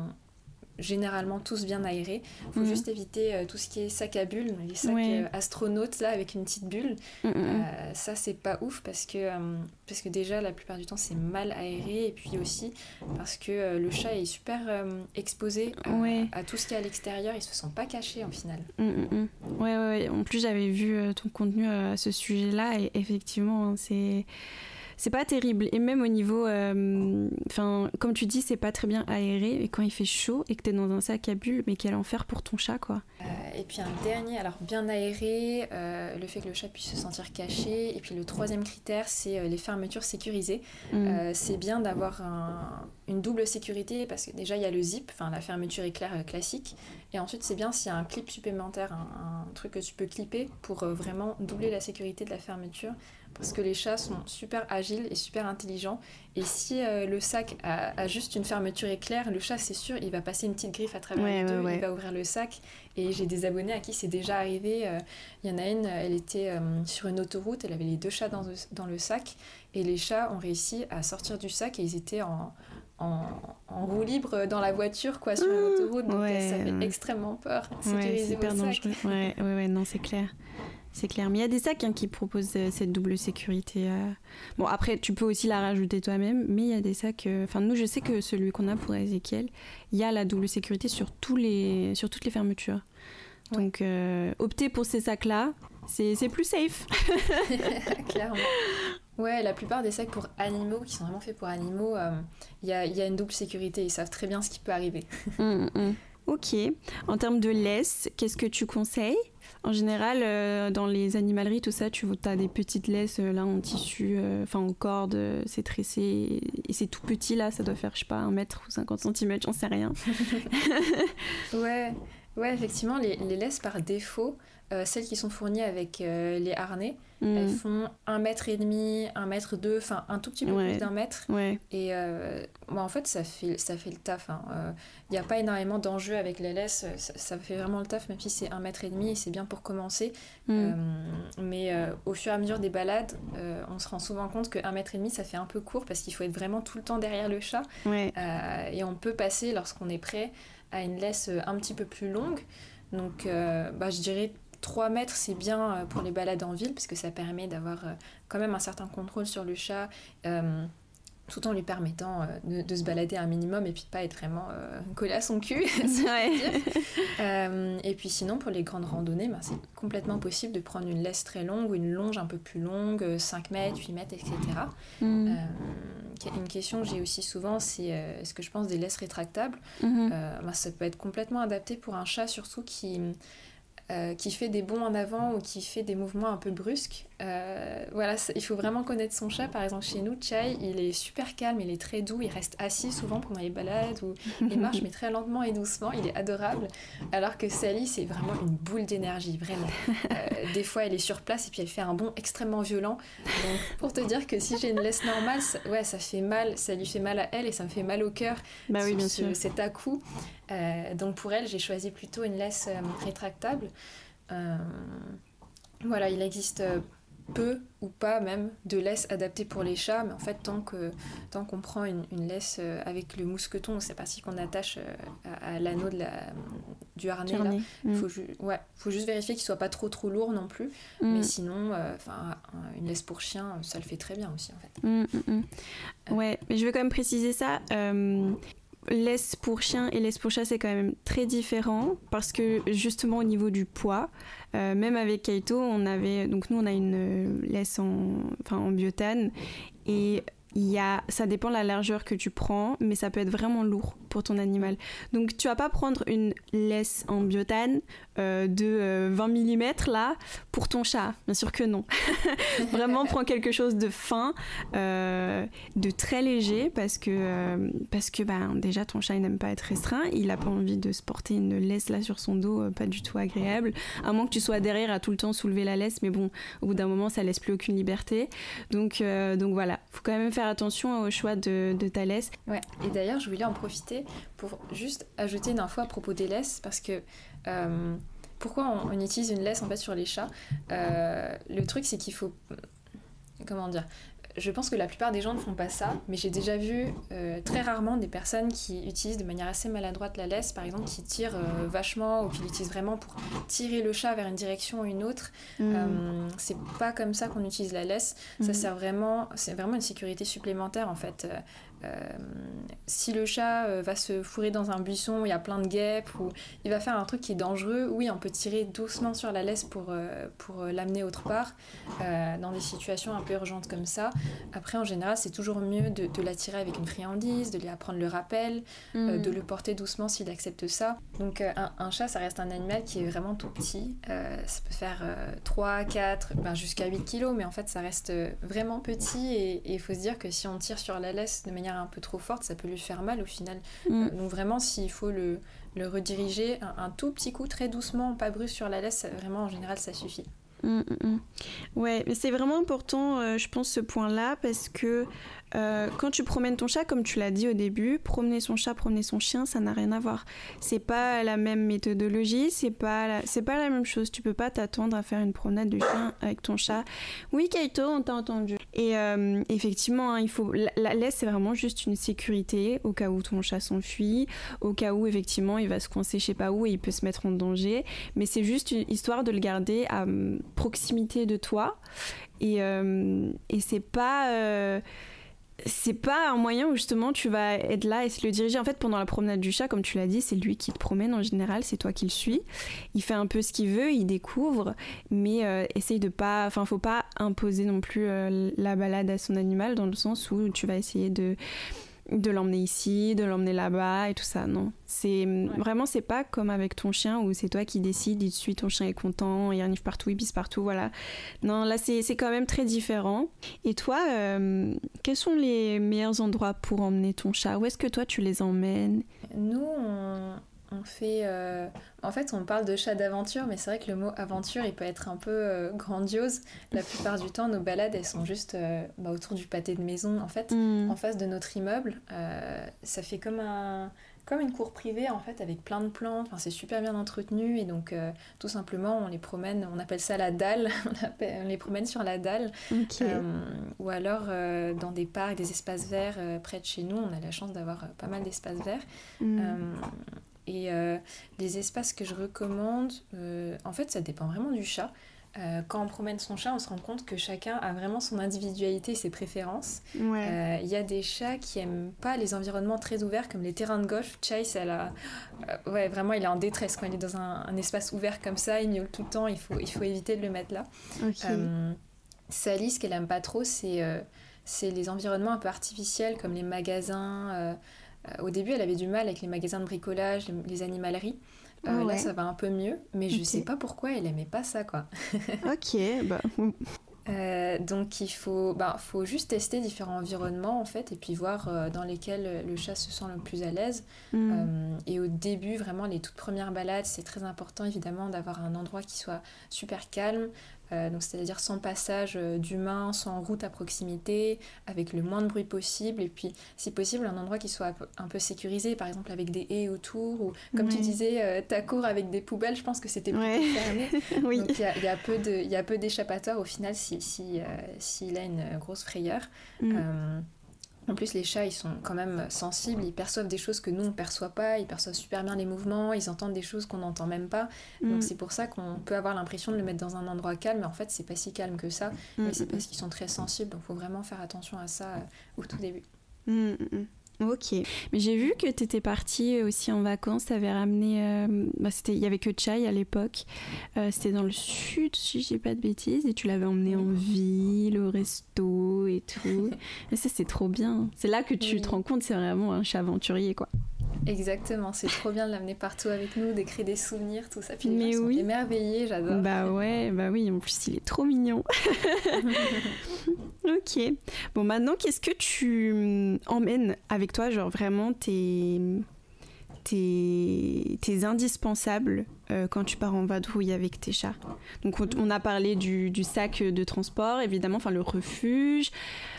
généralement tous bien aérés. Il faut juste éviter tout ce qui est sac à bulles, les sacs astronautes là avec une petite bulle. Ça, c'est pas ouf parce que déjà la plupart du temps c'est mal aéré, et puis aussi parce que le chat est super exposé à tout ce qui est à l'extérieur. Ils se sont pas cachés en final. En plus, j'avais vu ton contenu à ce sujet-là, et effectivement, c'est pas terrible. Et même au niveau... comme tu dis, c'est pas très bien aéré. Et quand il fait chaud et que t'es dans un sac à bulles, mais quel enfer pour ton chat, quoi. Et puis un dernier, alors bien aéré, le fait que le chat puisse se sentir caché. Et puis le troisième critère, c'est les fermetures sécurisées. C'est bien d'avoir une double sécurité parce que déjà il y a le zip, enfin la fermeture éclair classique, et ensuite c'est bien s'il y a un clip supplémentaire, un truc que tu peux clipper pour vraiment doubler la sécurité de la fermeture, parce que les chats sont super agiles et super intelligents, et si le sac a juste une fermeture éclair, le chat c'est sûr il va passer une petite griffe à travers les deux, il va ouvrir le sac, et j'ai des abonnés à qui c'est déjà arrivé, il y en a une, elle était sur une autoroute, elle avait les 2 chats dans le sac, et les chats ont réussi à sortir du sac et ils étaient en roue libre dans la voiture, quoi, sur l'autoroute, donc ça fait extrêmement peur. C'est hyper dangereux. Ouais, non, c'est clair. C'est clair. Mais il y a des sacs qui proposent cette double sécurité. Bon, après, tu peux aussi la rajouter toi-même, mais il y a des sacs... Enfin, nous, je sais que celui qu'on a pour Ezekiel, il y a la double sécurité sur toutes les fermetures. Donc, opter pour ces sacs-là, c'est plus safe. Clairement. Ouais, la plupart des sacs pour animaux, qui sont vraiment faits pour animaux, il y a une double sécurité. Ils savent très bien ce qui peut arriver. Ok. En termes de laisse, qu'est-ce que tu conseilles ? En général, dans les animaleries, tout ça, tu as des petites laisses là en tissu, en corde, c'est tressé, et c'est tout petit là, ça doit faire, je sais pas, 1 mètre ou 50 cm, j'en sais rien. Ouais, effectivement, les laisses par défaut, celles qui sont fournies avec les harnais, elles font 1,5 m, 1,2 m, enfin un tout petit peu plus d'1 mètre. Ouais. Et en fait, ça fait le taf. Il n'y a pas énormément d'enjeux avec les laisses, ça fait vraiment le taf, même si c'est 1,5 m et c'est bien pour commencer. Mais au fur et à mesure des balades, on se rend souvent compte que 1,5 m, ça fait un peu court parce qu'il faut être vraiment tout le temps derrière le chat. Ouais. Et on peut passer, lorsqu'on est prêt, à une laisse un petit peu plus longue. Donc, je dirais 3 mètres, c'est bien pour les balades en ville, parce que ça permet d'avoir quand même un certain contrôle sur le chat, tout en lui permettant de se balader un minimum et puis de pas être vraiment collé à son cul. Et puis sinon, pour les grandes randonnées, c'est complètement possible de prendre une laisse très longue ou une longe un peu plus longue, 5 mètres, 8 mètres, etc. Une question que j'ai aussi souvent, c'est ce que je pense des laisses rétractables. Ça peut être complètement adapté pour un chat, surtout qui fait des bonds en avant ou qui fait des mouvements un peu brusques. Il faut vraiment connaître son chat. Par exemple, chez nous, Chai, il est super calme, il est très doux, il reste assis souvent pendant les balades, ou il marche mais très lentement et doucement, il est adorable. Alors que Sally, c'est vraiment une boule d'énergie, vraiment. Des fois, elle est sur place et puis elle fait un bond extrêmement violent. Donc, pour te dire que si j'ai une laisse normale, ça fait mal, ça lui fait mal à elle et ça me fait mal au cœur. Oui, bien sûr. C'est à coup. Donc pour elle, j'ai choisi plutôt une laisse rétractable. Il existe peu ou pas même de laisse adaptée pour les chats, mais en fait tant qu'on prend une laisse avec le mousqueton, c'est parti qu'on attache à l'anneau du harnais, là, faut juste vérifier qu'il soit pas trop lourd non plus, mais sinon une laisse pour chien, ça le fait très bien aussi en fait. Ouais, mais je veux quand même préciser ça. Laisse pour chien et laisse pour chat, c'est quand même très différent, parce que justement au niveau du poids, même avec Kaito, nous on a une laisse en biotane, et ça dépend de la largeur que tu prends, mais ça peut être vraiment lourd pour ton animal. Donc tu vas pas prendre une laisse en biotane de 20 mm là pour ton chat, bien sûr que non. Vraiment prends quelque chose de fin, de très léger, parce que déjà ton chat il n'aime pas être restreint, il a pas envie de se porter une laisse là sur son dos, pas du tout agréable, à moins que tu sois derrière à tout le temps soulever la laisse, mais bon, au bout d'un moment ça laisse plus aucune liberté. Donc voilà, faut quand même faire attention au choix de ta laisse. Ouais, et d'ailleurs je voulais en profiter pour juste ajouter une info à propos des laisses, parce que pourquoi on utilise une laisse en fait sur les chats, le truc c'est qu'il faut, comment dire, je pense que la plupart des gens ne font pas ça, mais j'ai déjà vu très rarement des personnes qui utilisent de manière assez maladroite la laisse, par exemple qui tirent vachement, ou qui l'utilisent vraiment pour tirer le chat vers une direction ou une autre. C'est pas comme ça qu'on utilise la laisse. Ça sert vraiment, c'est vraiment une sécurité supplémentaire en fait. Si le chat va se fourrer dans un buisson où il y a plein de guêpes, ou il va faire un truc qui est dangereux, oui, on peut tirer doucement sur la laisse pour l'amener autre part, dans des situations un peu urgentes comme ça. Après, en général, c'est toujours mieux de la tirer avec une friandise, de lui apprendre le rappel, de le porter doucement s'il accepte ça. Donc un chat, ça reste un animal qui est vraiment tout petit, ça peut faire 3, 4, jusqu'à 8 kilos, mais en fait ça reste vraiment petit, et il faut se dire que si on tire sur la laisse de manière manière un peu trop forte, ça peut lui faire mal au final. Donc vraiment, s'il faut le rediriger un tout petit coup, très doucement, pas brusque sur la laisse, vraiment en général ça suffit. Ouais, mais c'est vraiment important, je pense, ce point-là, parce que quand tu promènes ton chat, comme tu l'as dit au début, promener son chat, promener son chien, ça n'a rien à voir. C'est pas la même méthodologie, c'est pas la même chose. Tu peux pas t'attendre à faire une promenade de chien avec ton chat. Oui, Kaito, on t'a entendu. Et effectivement, hein, la laisse, c'est vraiment juste une sécurité au cas où ton chat s'enfuit, au cas où effectivement il va se coincer je sais pas où et il peut se mettre en danger. Mais c'est juste une histoire de le garder à proximité de toi. Et c'est pas un moyen où justement tu vas être là et se le diriger. En fait, pendant la promenade du chat, comme tu l'as dit, c'est lui qui te promène en général, c'est toi qui le suis. Il fait un peu ce qu'il veut, il découvre, mais essaye de pas... Enfin, faut pas imposer non plus la balade à son animal, dans le sens où tu vas essayer de l'emmener ici, de l'emmener là-bas et tout ça, non. Vraiment, c'est pas comme avec ton chien où c'est toi qui décides, il te suit, ton chien est content, il renifle partout, il pisse partout, voilà. Non, là, c'est quand même très différent. Et toi, quels sont les meilleurs endroits pour emmener ton chat? Où est-ce que toi, tu les emmènes? Nous, on fait... En fait, on parle de chat d'aventure, mais c'est vrai que le mot aventure, il peut être un peu grandiose. La plupart du temps, nos balades, elles sont juste autour du pâté de maison, en fait, en face de notre immeuble. Ça fait comme une cour privée, en fait, avec plein de plantes. Enfin, c'est super bien entretenu, et donc, tout simplement, on les promène, on appelle ça la dalle, on les promène sur la dalle. Okay. Ou alors, dans des parcs, des espaces verts près de chez nous, on a la chance d'avoir pas mal d'espaces verts. Et les espaces que je recommande, en fait, ça dépend vraiment du chat. Quand on promène son chat, on se rend compte que chacun a vraiment son individualité et ses préférences. Ouais. Y a des chats qui aiment pas les environnements très ouverts, comme les terrains de golf. Chase, vraiment, il est en détresse quand il est dans un espace ouvert comme ça, il miaule tout le temps, il faut éviter de le mettre là. Okay. Sally, ce qu'elle aime pas trop, c'est les environnements un peu artificiels, comme les magasins. Au début, elle avait du mal avec les magasins de bricolage, les animaleries. Là, ça va un peu mieux, mais je sais pas pourquoi elle aimait pas ça, quoi. Ok, bah... Donc il faut juste tester différents environnements, en fait, et puis voir dans lesquels le chat se sent le plus à l'aise. Et au début, vraiment, les toutes premières balades, c'est très important, évidemment, d'avoir un endroit qui soit super calme. Donc c'est-à-dire sans passage d'humains, sans route à proximité, avec le moins de bruit possible, et puis si possible un endroit qui soit un peu sécurisé, par exemple avec des haies autour, ou comme tu disais, ta cour avec des poubelles, je pense que c'était plutôt fermé. Oui. Donc il y a peu d'échappatoires au final s'il a une grosse frayeur. En plus, les chats, ils sont quand même sensibles, ils perçoivent des choses que nous, on ne perçoit pas, ils perçoivent super bien les mouvements, ils entendent des choses qu'on n'entend même pas. Donc c'est pour ça qu'on peut avoir l'impression de le mettre dans un endroit calme, mais en fait, c'est pas si calme que ça, mais c'est parce qu'ils sont très sensibles, donc il faut vraiment faire attention à ça au tout début. Ok, mais j'ai vu que tu étais partie aussi en vacances, tu avais ramené, il y avait que Chai à l'époque, c'était dans le sud si je dis pas de bêtises, et tu l'avais emmené en ville, au resto et tout, et ça c'est trop bien, c'est là que tu te rends compte, c'est vraiment un chat aventurier quoi. Exactement, c'est trop bien de l'amener partout avec nous, d'écrire des souvenirs, tout ça. Puis les gens sont émerveillés, j'adore. Bah oui, en plus il est trop mignon. Ok. Bon, maintenant, qu'est-ce que tu emmènes avec toi, genre vraiment tes indispensables quand tu pars en vadrouille avec tes chats? Donc on a parlé du sac de transport, évidemment, enfin le refuge,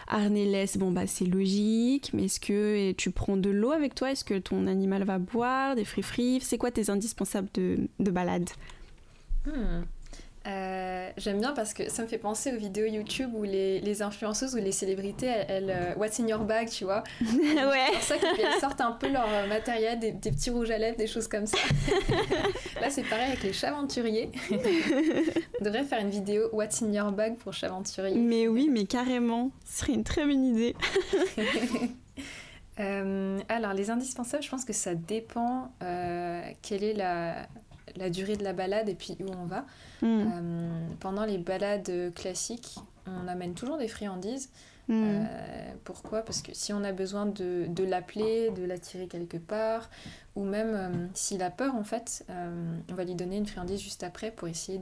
harnais, laisse, bon bah c'est logique, mais est-ce que tu prends de l'eau avec toi? Est-ce que ton animal va boire, des free-free? C'est quoi tes indispensables de balade? J'aime bien parce que ça me fait penser aux vidéos YouTube où les influenceuses ou les célébrités, elles What's in your bag, tu vois. Ouais. C'est pour ça qu'elles sortent un peu leur matériel, des petits rouges à lèvres, des choses comme ça. Là, c'est pareil avec les chats aventuriers. On devrait faire une vidéo What's in your bag pour chats aventuriers. Mais oui, mais carrément. Ce serait une très bonne idée. Alors, les indispensables, je pense que ça dépend quelle est la durée de la balade et puis où on va. Pendant les balades classiques, on amène toujours des friandises. Pourquoi? Parce que si on a besoin de l'appeler, de l'attirer quelque part, ou même s'il a peur, en fait, on va lui donner une friandise juste après pour essayer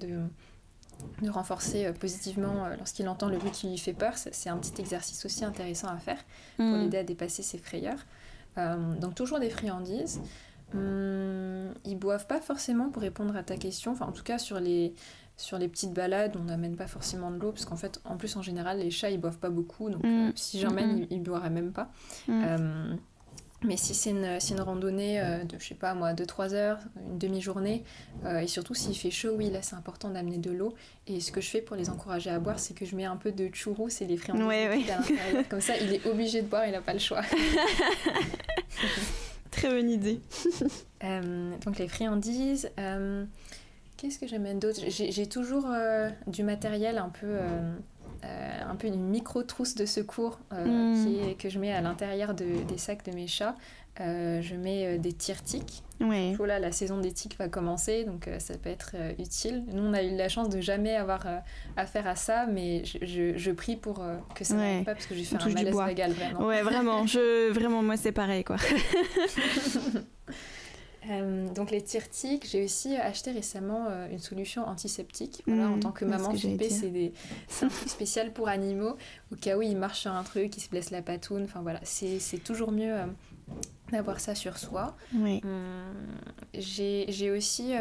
de renforcer positivement lorsqu'il entend le bruit qui lui fait peur. C'est un petit exercice aussi intéressant à faire pour l'aider à dépasser ses frayeurs. Donc toujours des friandises. Ils boivent pas forcément, pour répondre à ta question, enfin en tout cas sur les petites balades, on n'amène pas forcément de l'eau, parce qu'en fait, en plus en général, les chats ils boivent pas beaucoup, donc si j'emmène, ils boiraient même pas. Mais si c'est une randonnée de, je sais pas moi, 2-3 heures, une demi-journée, et surtout s'il fait chaud, oui, là c'est important d'amener de l'eau. Et ce que je fais pour les encourager à boire, c'est que je mets un peu de churros et les friandises à l'intérieur. Comme ça, il est obligé de boire, il n'a pas le choix. Très bonne idée. Donc les friandises, qu'est-ce que j'amène d'autre ? J'ai toujours du matériel un peu une micro-trousse de secours que je mets à l'intérieur des sacs de mes chats. Je mets des tire-tiques. Ouais. Là, la saison des tiques va commencer, donc ça peut être utile. Nous, on a eu la chance de jamais avoir affaire à ça, mais je prie pour que ça n'arrive pas, parce que j'ai fait un malaise vagal, vraiment. Ouais, vraiment. Vraiment, moi, c'est pareil, quoi. Donc les tire-tiques, j'ai aussi acheté récemment une solution antiseptique. Voilà, en tant que maman flippée, c'est un truc spécial pour animaux, au cas où ils marchent sur un truc, ils se blessent la patoune. Enfin voilà, c'est toujours mieux d'avoir ça sur soi. Oui. J'ai aussi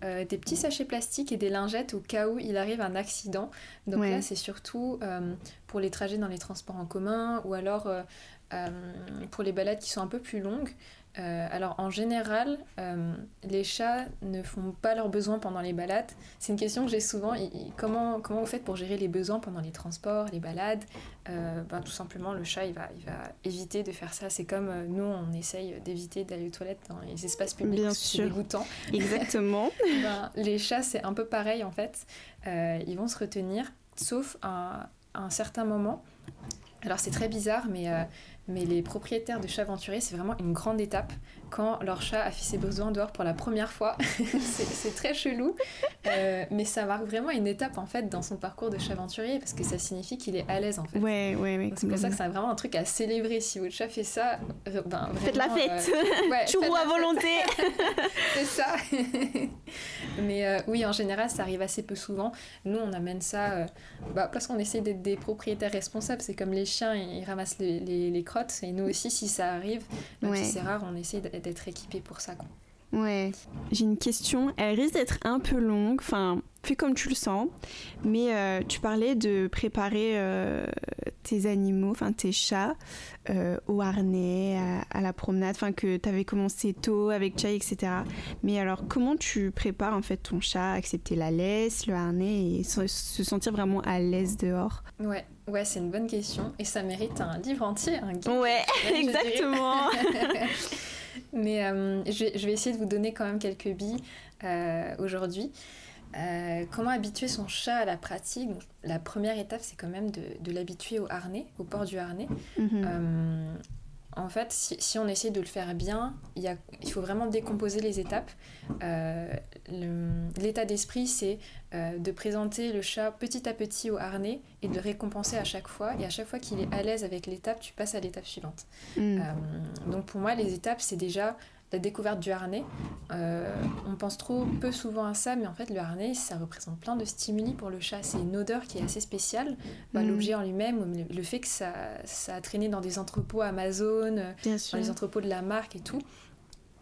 des petits sachets plastiques et des lingettes au cas où il arrive un accident. Donc là, c'est surtout pour les trajets dans les transports en commun, ou alors pour les balades qui sont un peu plus longues. Alors en général, les chats ne font pas leurs besoins pendant les balades. C'est une question que j'ai souvent. Comment vous faites pour gérer les besoins pendant les transports, les balades ? Tout simplement, le chat il va éviter de faire ça. C'est comme nous, on essaye d'éviter d'aller aux toilettes dans les espaces publics. Bien parce que sûr. c'est dégoûtant. Exactement. Les chats, c'est un peu pareil en fait. Ils vont se retenir, sauf à un certain moment. Alors c'est très bizarre, mais les propriétaires de chats aventuriers, c'est vraiment une grande étape quand leur chat a fait ses besoins dehors pour la première fois. c'est très chelou, mais ça marque vraiment une étape en fait dans son parcours de chat aventurier, parce que ça signifie qu'il est à l'aise en fait. Ouais. Donc, c'est pour ça que c'est vraiment un truc à célébrer. Si votre chat fait ça, vraiment, faites la fête. Churros à volonté. C'est ça. Mais oui, en général, ça arrive assez peu souvent. Nous, on amène ça parce qu'on essaie d'être des propriétaires responsables. C'est comme les chiens, ils ramassent les crottes. Et nous aussi, si ça arrive, même si c'est rare, on essaie d'être équipés pour ça, quoi. Ouais. J'ai une question. Elle risque d'être un peu longue. Enfin, fais comme tu le sens. Mais tu parlais de préparer tes animaux, enfin tes chats, au harnais, à la promenade. Enfin, que tu avais commencé tôt avec Chai, etc. Mais alors, comment tu prépares en fait ton chat à accepter la laisse, le harnais et se sentir vraiment à l'aise dehors ? Ouais, c'est une bonne question. Et ça mérite un livre entier, un guide. Ouais, exactement. Mais je vais essayer de vous donner quand même quelques billes aujourd'hui. Comment habituer son chat à la pratique ? Donc, la première étape, c'est quand même de l'habituer au harnais, au port du harnais. En fait, si on essaie de le faire bien, il faut vraiment décomposer les étapes. L'état d'esprit, c'est de présenter le chat petit à petit au harnais et de le récompenser à chaque fois. Et à chaque fois qu'il est à l'aise avec l'étape, tu passes à l'étape suivante. Donc pour moi, les étapes, c'est déjà la découverte du harnais. On pense peu souvent à ça, mais en fait le harnais, ça représente plein de stimuli pour le chat. C'est une odeur qui est assez spéciale. L'objet en lui-même, le fait que ça a traîné dans des entrepôts Amazon, dans les entrepôts de la marque et tout.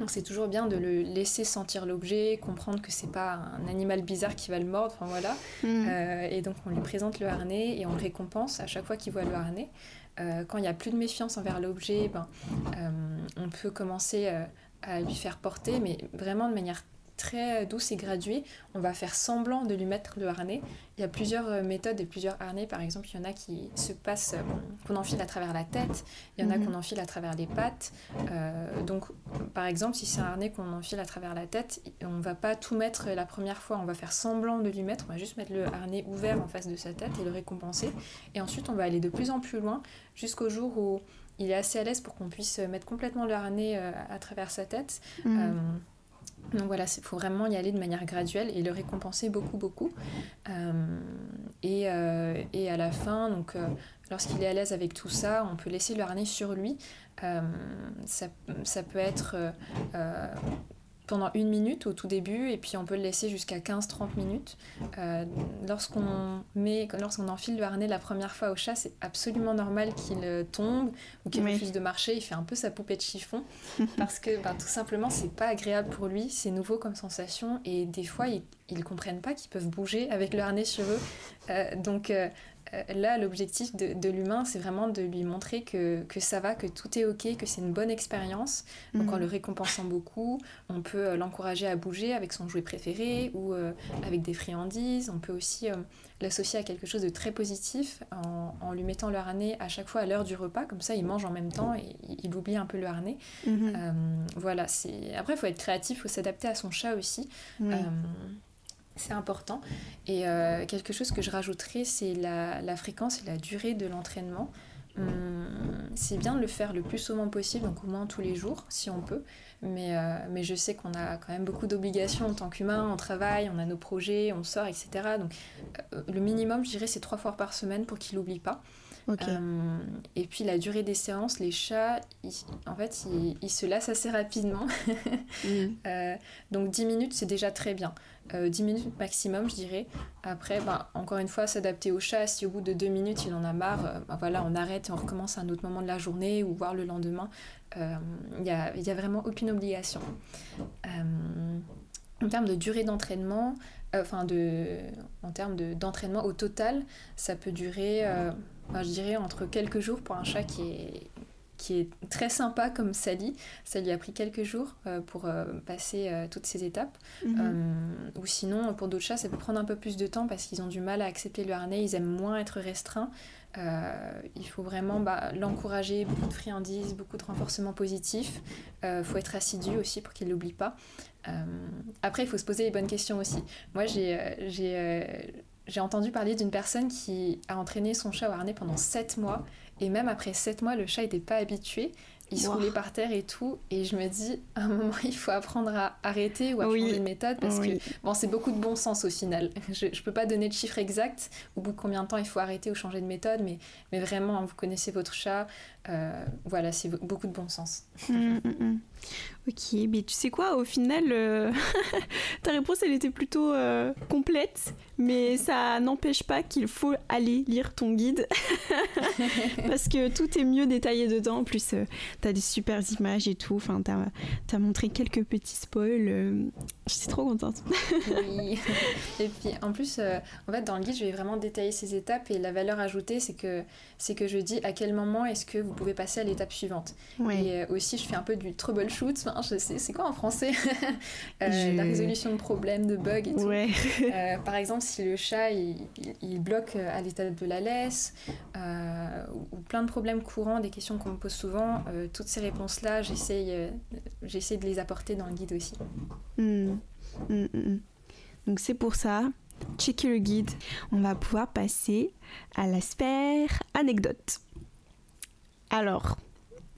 Donc c'est toujours bien de le laisser sentir l'objet, comprendre que c'est pas un animal bizarre qui va le mordre, enfin voilà. Et donc on lui présente le harnais et on le récompense à chaque fois qu'il voit le harnais. Quand il n'y a plus de méfiance envers l'objet, on peut commencer à lui faire porter, mais vraiment de manière très douce et graduée. On va faire semblant de lui mettre le harnais. Il y a plusieurs méthodes et plusieurs harnais. Par exemple, il y en a qui se passent, qu'on enfile à travers la tête. Il y en a qu'on enfile à travers les pattes. Donc, par exemple, si c'est un harnais qu'on enfile à travers la tête, on ne va pas tout mettre la première fois. On va faire semblant de lui mettre. On va juste mettre le harnais ouvert en face de sa tête et le récompenser. Et ensuite, on va aller de plus en plus loin jusqu'au jour où il est assez à l'aise pour qu'on puisse mettre complètement le harnais à travers sa tête. Donc voilà, il faut vraiment y aller de manière graduelle et le récompenser beaucoup. Et à la fin, donc, lorsqu'il est à l'aise avec tout ça, on peut laisser le harnais sur lui. Ça peut être pendant 1 minute au tout début, et puis on peut le laisser jusqu'à 15-30 minutes. Lorsqu'on enfile le harnais la première fois au chat, c'est absolument normal qu'il tombe ou qu'il refuse de marcher. Il fait un peu sa poupée de chiffon parce que tout simplement c'est pas agréable pour lui, c'est nouveau comme sensation, et des fois ils comprennent pas qu'ils peuvent bouger avec le harnais sur eux. Là, l'objectif de l'humain, c'est vraiment de lui montrer que ça va, que tout est ok, que c'est une bonne expérience. Donc en le récompensant beaucoup, on peut l'encourager à bouger avec son jouet préféré ou avec des friandises. On peut aussi l'associer à quelque chose de très positif en lui mettant le harnais à chaque fois à l'heure du repas. Comme ça, il mange en même temps et il oublie un peu le harnais. Voilà, après, il faut être créatif, il faut s'adapter à son chat aussi. C'est important. Et quelque chose que je rajouterais, c'est la fréquence et la durée de l'entraînement. C'est bien de le faire le plus souvent possible, donc au moins tous les jours, si on peut. Mais je sais qu'on a quand même beaucoup d'obligations en tant qu'humain, on travaille, on a nos projets, on sort, etc. Donc le minimum, je dirais, c'est 3 fois par semaine pour qu'il n'oublie pas. Okay. Et puis la durée des séances, les chats, ils se lassent assez rapidement. Donc 10 minutes, c'est déjà très bien. 10 minutes maximum, je dirais. Après, encore une fois, s'adapter au chat. Si au bout de 2 minutes, il en a marre, on arrête et on recommence à un autre moment de la journée ou voir le lendemain. Y a vraiment aucune obligation. En termes de durée d'entraînement, en termes d'entraînement au total, ça peut durer, je dirais, entre quelques jours pour un chat qui est très sympa comme Sally. Ça lui a pris quelques jours pour passer toutes ces étapes. Ou sinon, pour d'autres chats, ça peut prendre un peu plus de temps parce qu'ils ont du mal à accepter le harnais, ils aiment moins être restreints. Il faut vraiment l'encourager, beaucoup de friandises, beaucoup de renforcement positif. Faut être assidu aussi pour qu'il l'oublie pas. Après, il faut se poser les bonnes questions aussi. Moi, j'ai entendu parler d'une personne qui a entraîné son chat au harnais pendant 7 mois. Et même après 7 mois, le chat n'était pas habitué. Il se roulait par terre et tout. Et je me dis, à un moment, il faut apprendre à arrêter ou à changer de méthode. Parce que c'est beaucoup de bon sens au final. Je ne peux pas donner de chiffre exact au bout de combien de temps il faut arrêter ou changer de méthode. Mais vraiment, vous connaissez votre chat. C'est beaucoup de bon sens. Ok, mais tu sais quoi, au final, ta réponse, elle était plutôt complète, mais ça n'empêche pas qu'il faut aller lire ton guide, parce que tout est mieux détaillé dedans. En plus, t'as des super images et tout, enfin, t'as montré quelques petits spoils, je suis trop contente. Oui, et puis en plus, dans le guide, je vais vraiment détailler ces étapes, et la valeur ajoutée, c'est que je dis à quel moment est-ce que vous pouvez passer à l'étape suivante. Et aussi, je fais un peu du troubleshoot, je sais, c'est quoi en français la résolution de problèmes, de bugs et tout. Par exemple, si le chat il bloque à l'étape de la laisse, ou plein de problèmes courants, des questions qu'on me pose souvent, toutes ces réponses-là, j'essaie de les apporter dans le guide aussi. Donc c'est pour ça, checker le guide. On va pouvoir passer à l'aspect anecdote. Alors,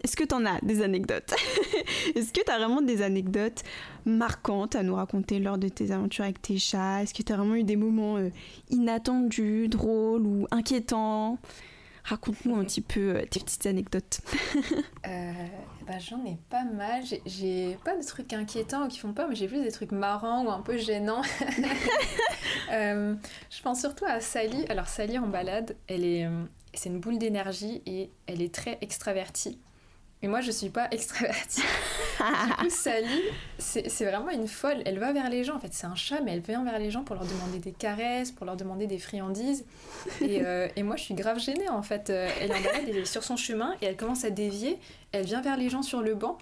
est-ce que tu en as des anecdotes? Est-ce que tu as vraiment des anecdotes marquantes à nous raconter lors de tes aventures avec tes chats? Est-ce que tu as vraiment eu des moments inattendus, drôles ou inquiétants? Raconte-nous un petit peu tes petites anecdotes. J'en ai pas mal. J'ai pas de trucs inquiétants qui font peur, mais j'ai plus des trucs marrants ou un peu gênants. Je pense surtout à Sally. Alors Sally en balade, c'est une boule d'énergie et elle est très extravertie. Et moi, je suis pas extravertie. Du coup, Sally, c'est vraiment une folle. Elle va vers les gens. En fait, c'est un chat, mais elle vient vers les gens pour leur demander des caresses, pour leur demander des friandises. Et moi, je suis grave gênée, en fait. Elle est en balade, elle est sur son chemin et elle commence à dévier. Elle vient vers les gens sur le banc.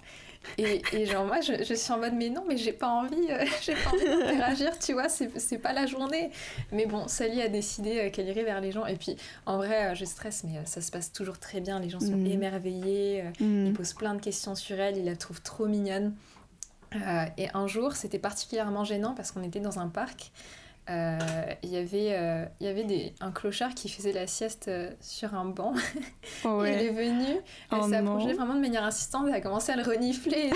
Et genre, moi, je suis en mode, mais non, mais j'ai pas envie d'interagir, tu vois, c'est pas la journée. Mais bon, Sally a décidé qu'elle irait vers les gens. Et puis, en vrai, je stresse, mais ça se passe toujours très bien. Les gens sont émerveillés. Ils posent plein de questions sur elle. Ils la trouvent trop mignonne. Et un jour, c'était particulièrement gênant parce qu'on était dans un parc. Il y avait un clochard qui faisait la sieste sur un banc. Il est venu, elle s'est approchée vraiment de manière insistante, elle a commencé à le renifler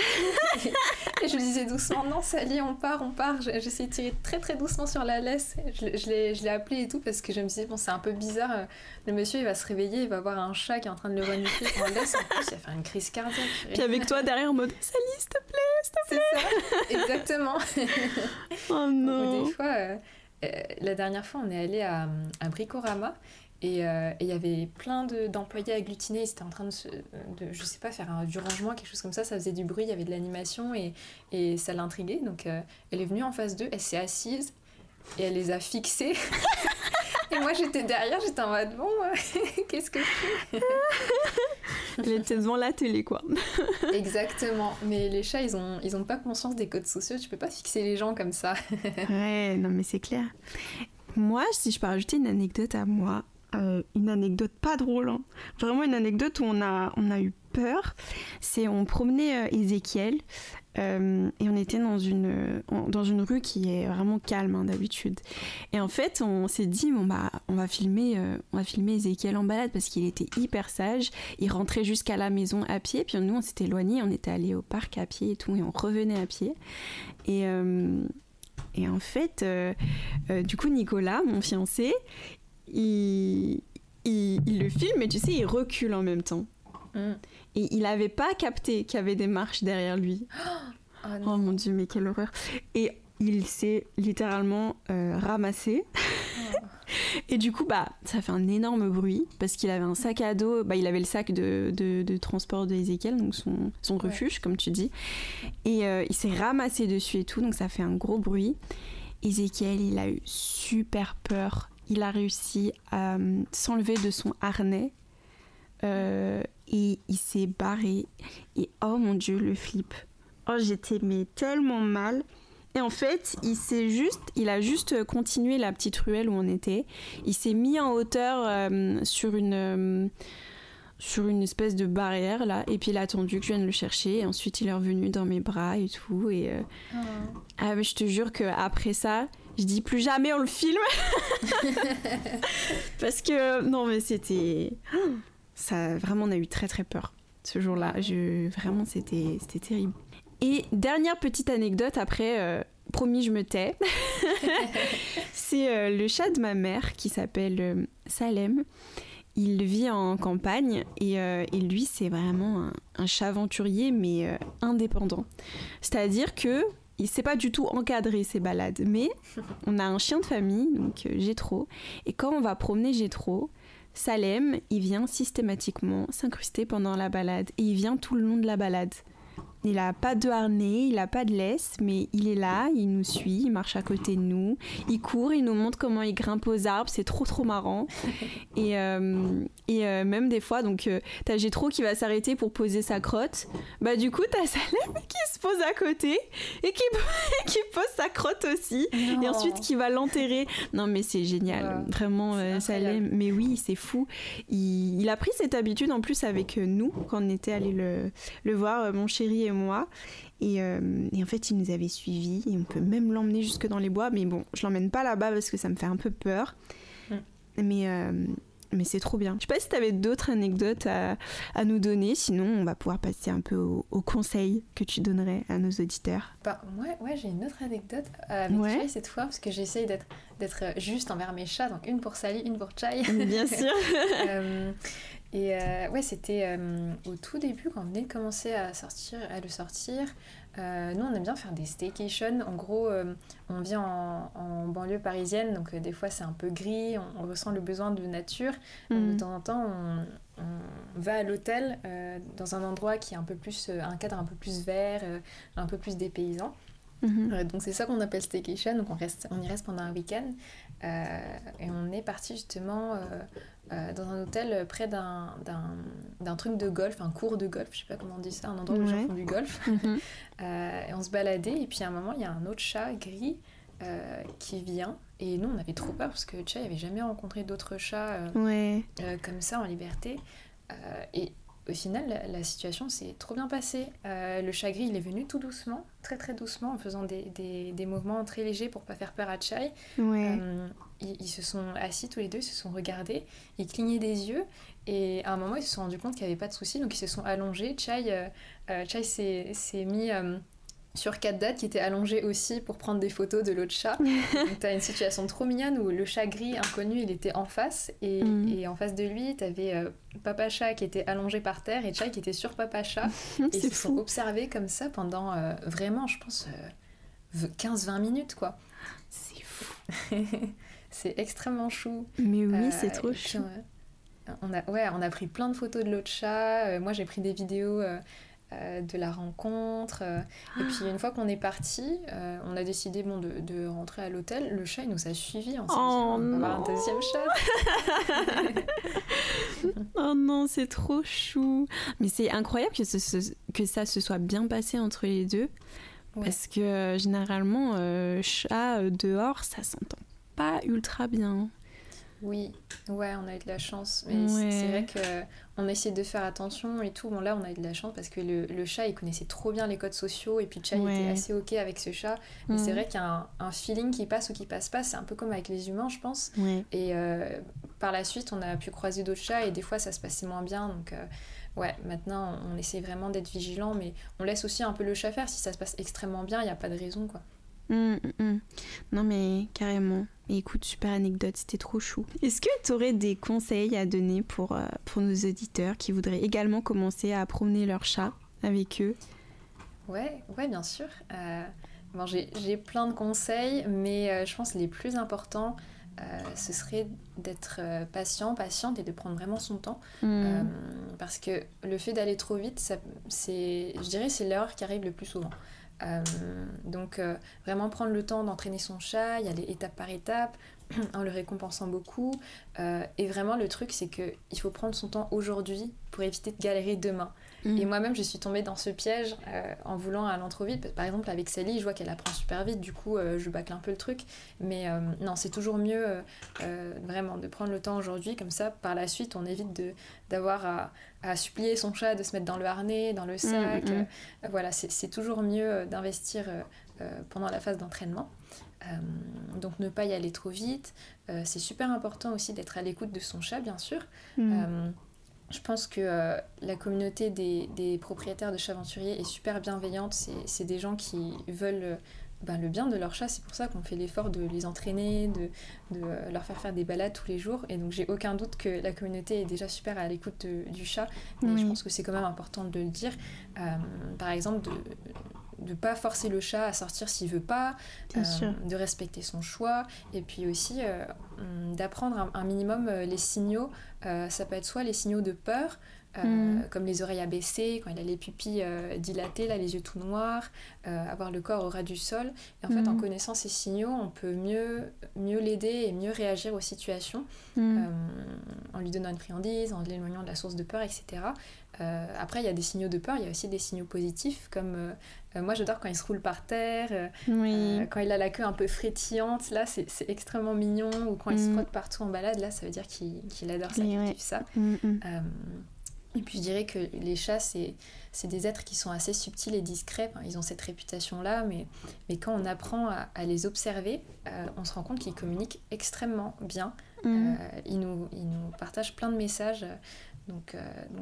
et je lui disais doucement, non Sally, on part. J'essayais de tirer très très doucement sur la laisse. Je l'ai appelé et tout parce que je me disais, bon, c'est un peu bizarre, le monsieur il va se réveiller, il va voir un chat qui est en train de le renifler en laisse, en plus il va faire une crise cardiaque. Puis avec toi derrière en mode, Sally s'il te plaît. s'il te plaît. C'est ça, exactement. Oh non. Ou des fois, la dernière fois, on est allé à Bricorama et il y avait plein d'employés agglutinés. Ils étaient en train je sais pas, faire du rangement, quelque chose comme ça. Ça faisait du bruit, il y avait de l'animation et ça l'intriguait. Donc, elle est venue en face d'eux, elle s'est assise et elle les a fixés. Et moi, j'étais derrière, j'étais en mode, bon, qu'est-ce que je fais? Elle était devant la télé, quoi. Exactement. Mais les chats, ils ont pas conscience des codes sociaux. Tu peux pas fixer les gens comme ça. Ouais, non, mais c'est clair. Moi, si je peux rajouter une anecdote à moi, une anecdote pas drôle, hein. Vraiment une anecdote où on a eu peur, c'est on promenait Ézéchiel et on était dans une rue qui est vraiment calme, hein, d'habitude. Et en fait, on s'est dit, bon, bah, on va filmer Ézéchiel en balade parce qu'il était hyper sage. Il rentrait jusqu'à la maison à pied, puis nous, on s'était éloignés, on était allés au parc à pied et tout, et on revenait à pied. Et en fait, du coup, Nicolas, mon fiancé, il le filme, et tu sais, il recule en même temps. Et il n'avait pas capté qu'il y avait des marches derrière lui. Oh mon Dieu, mais quelle horreur. Et il s'est littéralement ramassé. Et du coup, bah, ça fait un énorme bruit parce qu'il avait un sac à dos. Bah, il avait le sac de transport d'Ézéchiel, donc son refuge, comme tu dis. Et il s'est ramassé dessus et tout, donc ça fait un gros bruit. Ézéchiel, il a eu super peur. Il a réussi à s'enlever de son harnais et il s'est barré. Et oh mon Dieu, le flip. Oh, j'étais mais tellement mal. Et en fait, il a juste continué la petite ruelle où on était. Il s'est mis en hauteur sur une espèce de barrière là, et puis il a attendu que je vienne le chercher. Et ensuite, il est revenu dans mes bras et tout. Et ah, mais je te jure qu'après ça, je dis plus jamais on le filme. Parce que non, mais c'était ça, vraiment, on a eu très très peur ce jour-là. Vraiment, c'était terrible. Et dernière petite anecdote, après, promis, je me tais. C'est le chat de ma mère qui s'appelle Salem. Il vit en campagne et lui, c'est vraiment un chat aventurier, mais indépendant. C'est-à-dire que c'est pas du tout encadré, ces balades. Mais on a un chien de famille, donc Gétro. Et quand on va promener Gétro, Salem, il vient systématiquement s'incruster pendant la balade. Et il vient tout le long de la balade. Il n'a pas de harnais, il n'a pas de laisse, mais il est là, il nous suit, il marche à côté de nous, il court, il nous montre comment il grimpe aux arbres, c'est trop trop marrant. Et même des fois, donc t'as Gétro qui va s'arrêter pour poser sa crotte, bah du coup t'as Salem qui se pose à côté et qui pose sa crotte aussi, et ensuite qui va l'enterrer. Non mais c'est génial, vraiment Salem, mais oui c'est fou. Il a pris cette habitude en plus avec nous quand on était allé le voir, mon chéri et moi, et en fait il nous avait suivis et on peut même l'emmener jusque dans les bois, mais bon je l'emmène pas là-bas parce que ça me fait un peu peur. Mais c'est trop bien. Je sais pas si tu avais d'autres anecdotes à nous donner, sinon on va pouvoir passer un peu aux conseils que tu donnerais à nos auditeurs. Bah, ouais, j'ai une autre anecdote avec Chai cette fois, parce que j'essaye d'être juste envers mes chats, donc une pour Sally, une pour Chai. Bien sûr. Ouais, c'était au tout début, quand on venait de commencer à le sortir. Nous, on aime bien faire des staycations. En gros, on vit en banlieue parisienne, donc des fois c'est un peu gris, on ressent le besoin de nature. De temps en temps, on va à l'hôtel dans un endroit qui est un peu plus, un cadre un peu plus vert, un peu plus dépaysant. Donc c'est ça qu'on appelle staycation, donc on y reste pendant un week-end. Et on est parti justement dans un hôtel près d'un truc de golf, un cours de golf, je sais pas comment on dit ça, un endroit où les gens font du golf. Et on se baladait, et puis à un moment il y a un autre chat gris qui vient, et nous on avait trop peur parce que Chai avait jamais rencontré d'autres chats comme ça en liberté, et au final la situation s'est trop bien passée. Le chat gris il est venu tout doucement, très très doucement, en faisant des mouvements très légers pour pas faire peur à Chai. Ils se sont assis tous les deux, ils se sont regardés, ils clignaient des yeux, et à un moment ils se sont rendus compte qu'il n'y avait pas de souci, donc ils se sont allongés. Chai s'est mis sur 4 dates qui était allongé aussi pour prendre des photos de l'autre chat. Donc t'as une situation trop mignonne où le chat gris inconnu il était en face et en face de lui t'avais papa chat qui était allongé par terre et Chai qui était sur papa chat et ils se sont observés comme ça pendant vraiment je pense 15-20 minutes quoi. C'est fou. C'est extrêmement chou. Mais oui, c'est trop chou. On a pris plein de photos de l'autre chat. Moi, j'ai pris des vidéos de la rencontre. Et puis, une fois qu'on est parti, on a décidé de rentrer à l'hôtel. Le chat, il nous a suivis. On s'est dit, on va avoir un deuxième chat. Oh non, c'est trop chou. Mais c'est incroyable que ça se soit bien passé entre les deux. Ouais. Parce que généralement, chat dehors, ça s'entend pas ultra bien. Oui, ouais, on a eu de la chance. Mais c'est vrai qu'on essaie de faire attention et tout. Bon, là, on a eu de la chance parce que le chat, il connaissait trop bien les codes sociaux. Et puis, Chai était assez OK avec ce chat. Mais c'est vrai qu'il y a un feeling qui passe ou qui passe pas. C'est un peu comme avec les humains, je pense. Ouais. Et par la suite, on a pu croiser d'autres chats. Et des fois, ça se passait moins bien. Donc, ouais, maintenant, on essaie vraiment d'être vigilant. Mais on laisse aussi un peu le chat faire. Si ça se passe extrêmement bien, il n'y a pas de raison, quoi. Non mais carrément. Et écoute, super anecdote, c'était trop chou. Est-ce que tu aurais des conseils à donner pour nos auditeurs qui voudraient également commencer à promener leur chat avec eux? Ouais, bien sûr. Bon, j'ai plein de conseils, mais je pense que les plus importants, ce serait d'être patiente et de prendre vraiment son temps. Parce que le fait d'aller trop vite, je dirais c'est l'erreur qui arrive le plus souvent. Donc vraiment prendre le temps d'entraîner son chat, y aller étape par étape en le récompensant beaucoup et vraiment le truc c'est qu'il faut prendre son temps aujourd'hui pour éviter de galérer demain. Et moi-même je suis tombée dans ce piège en voulant aller trop vite. Par exemple avec Sally je vois qu'elle apprend super vite, du coup je bâcle un peu le truc, mais non c'est toujours mieux vraiment de prendre le temps aujourd'hui, comme ça par la suite on évite d'avoir à supplier son chat de se mettre dans le harnais, dans le sac. Voilà, c'est toujours mieux d'investir pendant la phase d'entraînement. Donc ne pas y aller trop vite. C'est super important aussi d'être à l'écoute de son chat, bien sûr. Je pense que la communauté des propriétaires de chats aventuriers est super bienveillante. C'est des gens qui veulent le bien de leur chat. C'est pour ça qu'on fait l'effort de les entraîner, de leur faire des balades tous les jours. Et donc j'ai aucun doute que la communauté est déjà super à l'écoute du chat. Mais je pense que c'est quand même important de le dire. Par exemple, de pas forcer le chat à sortir s'il veut pas, de respecter son choix, et puis aussi d'apprendre un minimum les signaux. Ça peut être soit les signaux de peur, comme les oreilles abaissées, quand il a les pupilles dilatées, là, les yeux tout noirs, avoir le corps au ras du sol. Et en fait, en connaissant ces signaux, on peut mieux l'aider et mieux réagir aux situations, en lui donnant une friandise, en l'éloignant de la source de peur, etc. Après, il y a des signaux de peur, il y a aussi des signaux positifs, comme moi j'adore quand il se roule par terre, quand il a la queue un peu frétillante, là c'est extrêmement mignon, ou quand il se frotte partout en balade, là ça veut dire qu'il adore ça, qu'il kiffe ça. Et puis je dirais que les chats, c'est des êtres qui sont assez subtils et discrets. Enfin, ils ont cette réputation-là, mais quand on apprend à les observer, on se rend compte qu'ils communiquent extrêmement bien. Ils nous partagent plein de messages. Donc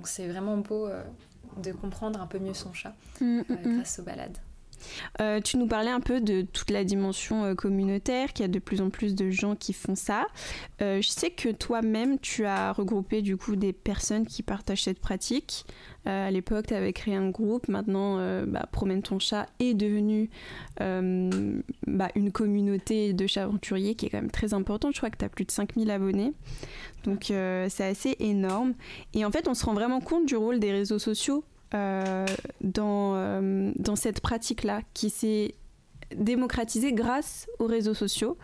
c'est vraiment beau de comprendre un peu mieux son chat grâce aux balades. Tu nous parlais un peu de toute la dimension communautaire, qu'il y a de plus en plus de gens qui font ça. Je sais que toi-même, tu as regroupé du coup des personnes qui partagent cette pratique. À l'époque, tu avais créé un groupe. Maintenant, Promène ton chat est devenu une communauté de chats aventuriers qui est quand même très importante. Je crois que tu as plus de 5000 abonnés. Donc, c'est assez énorme. Et en fait, on se rend vraiment compte du rôle des réseaux sociaux dans cette pratique-là qui s'est démocratisée grâce aux réseaux sociaux.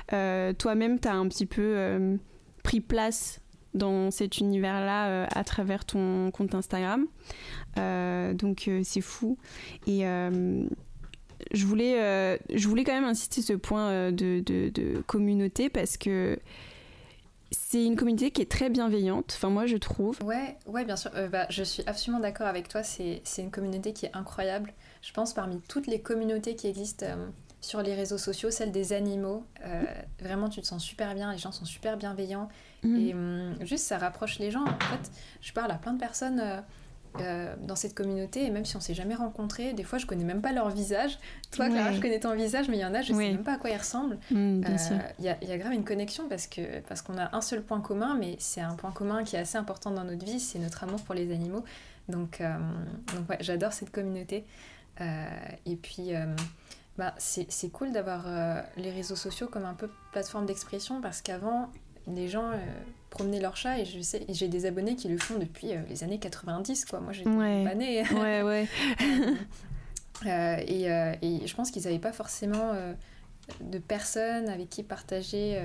Toi-même, tu as un petit peu pris place dans cet univers-là à travers ton compte Instagram. Donc, c'est fou. Et je voulais quand même insister sur ce point de communauté parce que c'est une communauté qui est très bienveillante, enfin moi je trouve. Ouais, bien sûr, je suis absolument d'accord avec toi, c'est une communauté qui est incroyable. Je pense parmi toutes les communautés qui existent sur les réseaux sociaux, celle des animaux, vraiment tu te sens super bien, les gens sont super bienveillants et juste ça rapproche les gens. En fait, je parle à plein de personnes dans cette communauté, et même si on s'est jamais rencontrés, des fois je connais même pas leur visage. Toi, Clara, je connais ton visage, mais il y en a, je sais même pas à quoi ils ressemblent. Bien sûr. Il y a grave une connexion parce qu'on a un seul point commun, mais c'est un point commun qui est assez important dans notre vie, c'est notre amour pour les animaux. Donc ouais, j'adore cette communauté. Et puis c'est cool d'avoir les réseaux sociaux comme un peu plateforme d'expression, parce qu'avant les gens promenaient leur chat, et je sais, et j'ai des abonnés qui le font depuis les années 90, quoi. Moi j'étais pas née. Et je pense qu'ils n'avaient pas forcément de personnes avec qui partager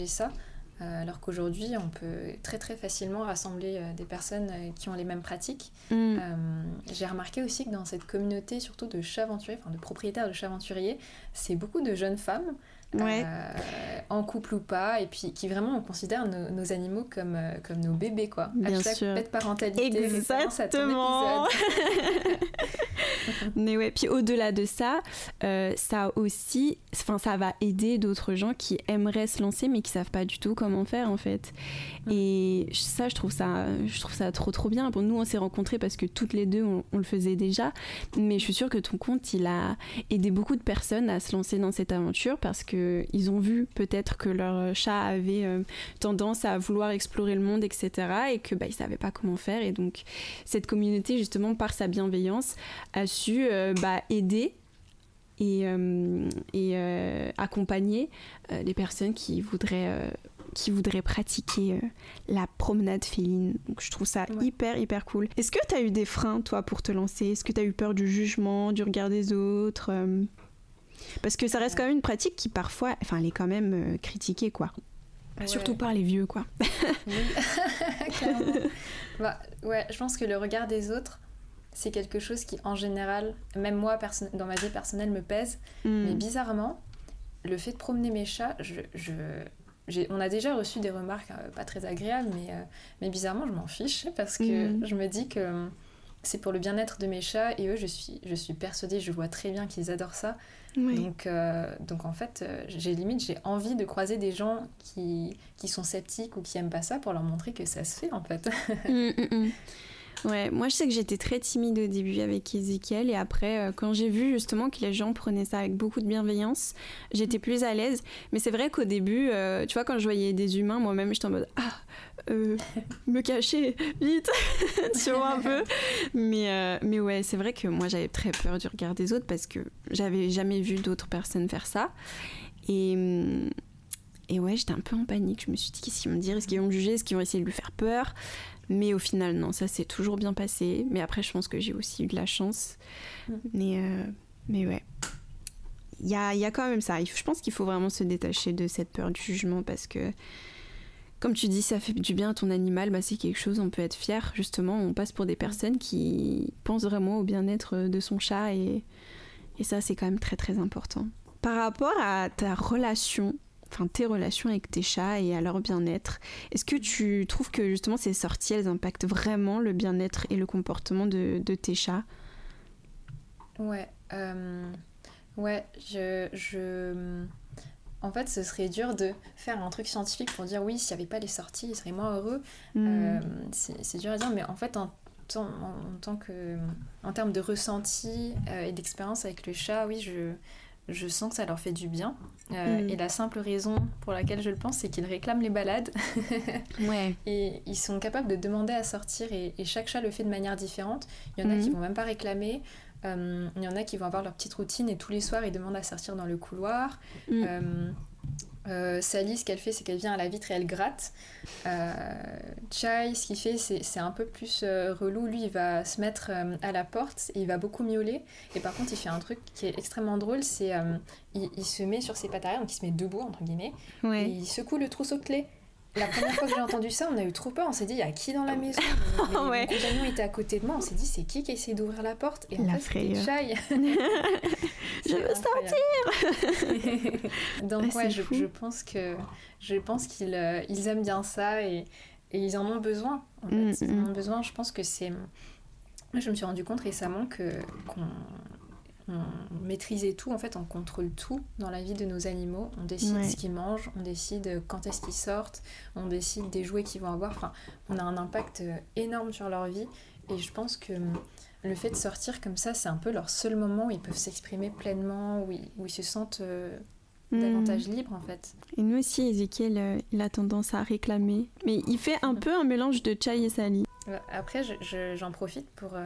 ça. Alors qu'aujourd'hui, on peut très très facilement rassembler des personnes qui ont les mêmes pratiques. J'ai remarqué aussi que dans cette communauté, surtout de chats aventuriers, enfin de propriétaires de chats aventuriers, c'est beaucoup de jeunes femmes, en couple ou pas, et puis qui vraiment on considère nos animaux comme nos bébés, quoi. Bien sûr. Pet parentalité. Exactement. Mais ouais, puis au-delà de ça, ça aussi, enfin ça va aider d'autres gens qui aimeraient se lancer mais qui savent pas du tout comment faire en fait. Et ça, je trouve ça trop bien. Bon, nous on s'est rencontrés parce que toutes les deux on le faisait déjà, mais je suis sûre que ton compte il a aidé beaucoup de personnes à se lancer dans cette aventure parce que ils ont vu peut-être que leur chat avait tendance à vouloir explorer le monde, etc., et que ils savaient pas comment faire. Et donc cette communauté, justement, par sa bienveillance, a su aider et accompagner les personnes qui voudraient pratiquer la promenade féline. Donc je trouve ça hyper cool. Est-ce que tu as eu des freins, toi, pour te lancer? Est-ce que tu as eu peur du jugement, du regard des autres? Parce que ça reste quand même une pratique qui parfois, enfin, elle est quand même critiquée, quoi. Surtout par les vieux, quoi. Oui, clairement. Je pense que le regard des autres, c'est quelque chose qui, en général, même moi, dans ma vie personnelle, me pèse. Mais bizarrement, le fait de promener mes chats, on a déjà reçu des remarques pas très agréables, mais bizarrement, je m'en fiche, parce que je me dis que c'est pour le bien-être de mes chats, et eux, je suis persuadée, je vois très bien qu'ils adorent ça. Donc en fait, j'ai envie de croiser des gens qui sont sceptiques ou qui aiment pas ça, pour leur montrer que ça se fait, en fait. Ouais, moi je sais que j'étais très timide au début avec Ezekiel, et après quand j'ai vu justement que les gens prenaient ça avec beaucoup de bienveillance, j'étais plus à l'aise. Mais c'est vrai qu'au début, tu vois, quand je voyais des humains, moi-même j'étais en mode me cacher vite, tu vois, un peu. Mais ouais, c'est vrai que moi j'avais très peur du regard des autres parce que j'avais jamais vu d'autres personnes faire ça. Et ouais, j'étais un peu en panique. Je me suis dit, qu'est-ce qu'ils vont me dire? Est-ce qu'ils vont me juger? Est-ce qu'ils vont essayer de lui faire peur? Mais au final, non, ça s'est toujours bien passé. Mais après, je pense que j'ai aussi eu de la chance. Mais ouais, il y a quand même ça. Je pense qu'il faut vraiment se détacher de cette peur du jugement parce que, comme tu dis, ça fait du bien à ton animal. C'est quelque chose, on peut être fier. Justement, on passe pour des personnes qui pensent vraiment au bien-être de son chat. Et ça, c'est quand même très, très important. Par rapport à ta relation, enfin tes relations avec tes chats et à leur bien-être, est-ce que tu trouves que justement ces sorties, elles impactent vraiment le bien-être et le comportement de tes chats? Ouais, en fait, ce serait dur de faire un truc scientifique pour dire oui, s'il n'y avait pas les sorties, ils seraient moins heureux. C'est dur à dire, mais en fait, en termes de ressenti et d'expérience avec le chat, oui, je sens que ça leur fait du bien. Et la simple raison pour laquelle je le pense, c'est qu'ils réclament les balades. Et ils sont capables de demander à sortir, et chaque chat le fait de manière différente. Il y en a qui vont même pas réclamer. Il y en a qui vont avoir leur petite routine, et tous les soirs ils demandent à sortir dans le couloir. Sally, ce qu'elle fait, c'est qu'elle vient à la vitre et elle gratte. Chai, ce qu'il fait, c'est un peu plus relou. Lui, il va se mettre à la porte et il va beaucoup miauler. Et par contre, il fait un truc qui est extrêmement drôle, c'est il se met sur ses pattes arrière, donc il se met debout, entre guillemets, et il secoue le trousseau de clés. La première fois que j'ai entendu ça, on a eu trop peur. On s'est dit, il y a qui dans la maison? Mon compagnon était à côté de moi. On s'est dit, c'est qui essaie d'ouvrir la porte? Et en fait, c'était Chai. Je veux sortir. Donc je pense qu'ils aiment bien ça, et ils en ont besoin. En fait. Ils en ont besoin. Je pense que c'est... Je me suis rendu compte récemment qu'on maîtrisait tout, en fait, on contrôle tout dans la vie de nos animaux. On décide ce qu'ils mangent, on décide quand est-ce qu'ils sortent, on décide des jouets qu'ils vont avoir. Enfin, on a un impact énorme sur leur vie, Et je pense que le fait de sortir comme ça, c'est un peu leur seul moment où ils peuvent s'exprimer pleinement, où ils se sentent davantage libres en fait. Et nous aussi, Ezekiel, il a tendance à réclamer. Mais il fait un peu un mélange de Chai et Sally. Après, j'en profite pour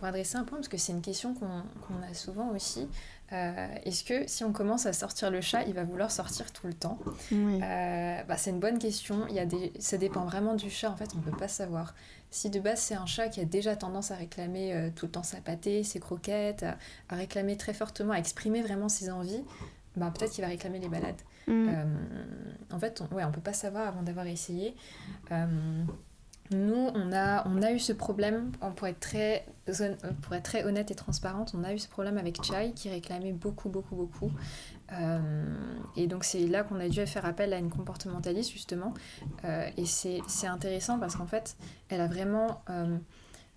adresser un point, parce que c'est une question qu'on a souvent aussi. Est-ce que si on commence à sortir le chat, il va vouloir sortir tout le temps? Oui. C'est une bonne question. Ça dépend vraiment du chat, en fait, on ne peut pas savoir. Si de base c'est un chat qui a déjà tendance à réclamer tout le temps sa pâtée, ses croquettes, à réclamer très fortement, à exprimer vraiment ses envies, peut-être qu'il va réclamer les balades. En fait, on peut pas savoir avant d'avoir essayé. Nous, on a eu ce problème, pour être très honnête et transparente, on a eu ce problème avec Chai qui réclamait beaucoup. Et donc c'est là qu'on a dû faire appel à une comportementaliste justement. Et c'est intéressant parce qu'en fait, elle a vraiment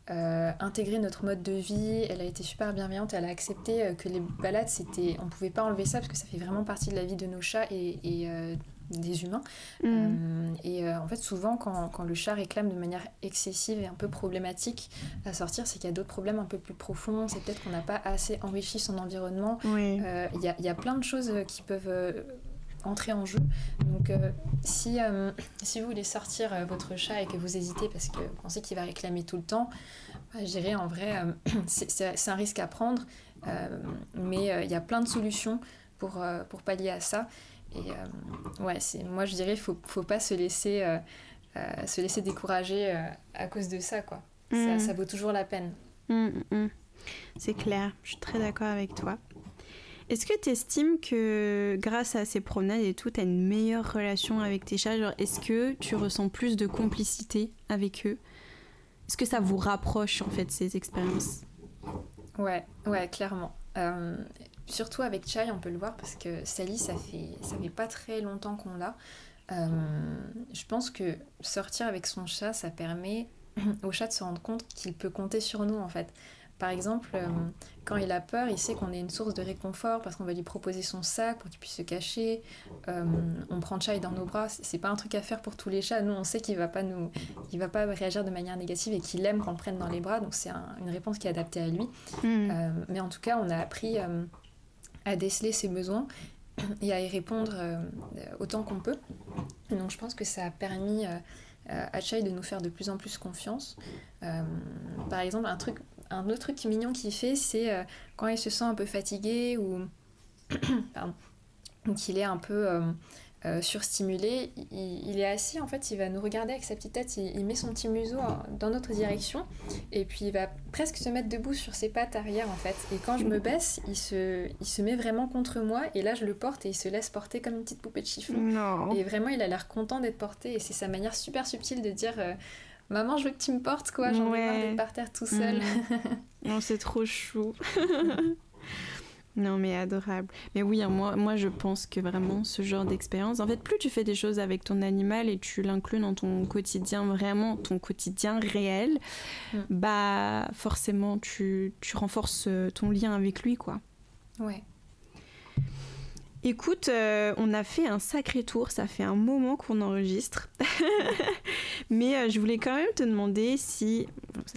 intégré notre mode de vie, elle a été super bienveillante, elle a accepté que les balades, on pouvait pas enlever ça parce que ça fait vraiment partie de la vie de nos chats et des humains. En fait, souvent, quand le chat réclame de manière excessive et un peu problématique à sortir, c'est qu'il y a d'autres problèmes un peu plus profonds. C'est peut-être qu'on n'a pas assez enrichi son environnement. Oui. Y a plein de choses qui peuvent entrer en jeu. Donc, si vous voulez sortir votre chat et que vous hésitez parce que vous pensez qu'il va réclamer tout le temps, je dirais en vrai, c'est un risque à prendre. Mais il y a plein de solutions pour pallier à ça. Et moi je dirais faut pas se laisser décourager à cause de ça, quoi. Ça vaut toujours la peine. C'est clair, je suis très d'accord avec toi. Est-ce que tu estimes que grâce à ces promenades et tout, tu as une meilleure relation avec tes chats? Genre, est-ce que tu ressens plus de complicité avec eux? Est-ce que ça vous rapproche en fait ces expériences? Ouais, clairement. Surtout avec Chai, on peut le voir parce que Sally, ça fait pas très longtemps qu'on l'a. Je pense que sortir avec son chat, ça permet au chat de se rendre compte qu'il peut compter sur nous en fait. Par exemple, quand il a peur, il sait qu'on est une source de réconfort parce qu'on va lui proposer son sac pour qu'il puisse se cacher. On prend Chai dans nos bras, c'est pas un truc à faire pour tous les chats. Nous, on sait qu'il va pas réagir de manière négative et qu'il aime qu'on le prenne dans les bras, donc c'est une réponse qui est adaptée à lui. Mais en tout cas, on a appris à déceler ses besoins et à y répondre autant qu'on peut. Et donc je pense que ça a permis à Chai de nous faire de plus en plus confiance. Par exemple, un autre truc mignon qu'il fait, c'est quand il se sent un peu fatigué ou qu'il est un peu surstimulé, il est assis, en fait, il va nous regarder avec sa petite tête, il met son petit museau dans notre direction et puis il va presque se mettre debout sur ses pattes arrière, en fait. Et quand je me baisse, il se met vraiment contre moi et là je le porte et il se laisse porter comme une petite poupée de chiffon. Non. Et vraiment, il a l'air content d'être porté et c'est sa manière super subtile de dire maman, je veux que tu me portes, quoi, j'en ai marre d'être par terre tout seul. Non, c'est trop chou. Non, mais adorable. Mais oui, moi je pense que vraiment ce genre d'expérience, en fait, plus tu fais des choses avec ton animal et tu l'inclus dans ton quotidien, vraiment ton quotidien réel, forcément tu renforces ton lien avec lui, quoi. Ouais. Écoute, on a fait un sacré tour, ça fait un moment qu'on enregistre. Mais je voulais quand même te demander si,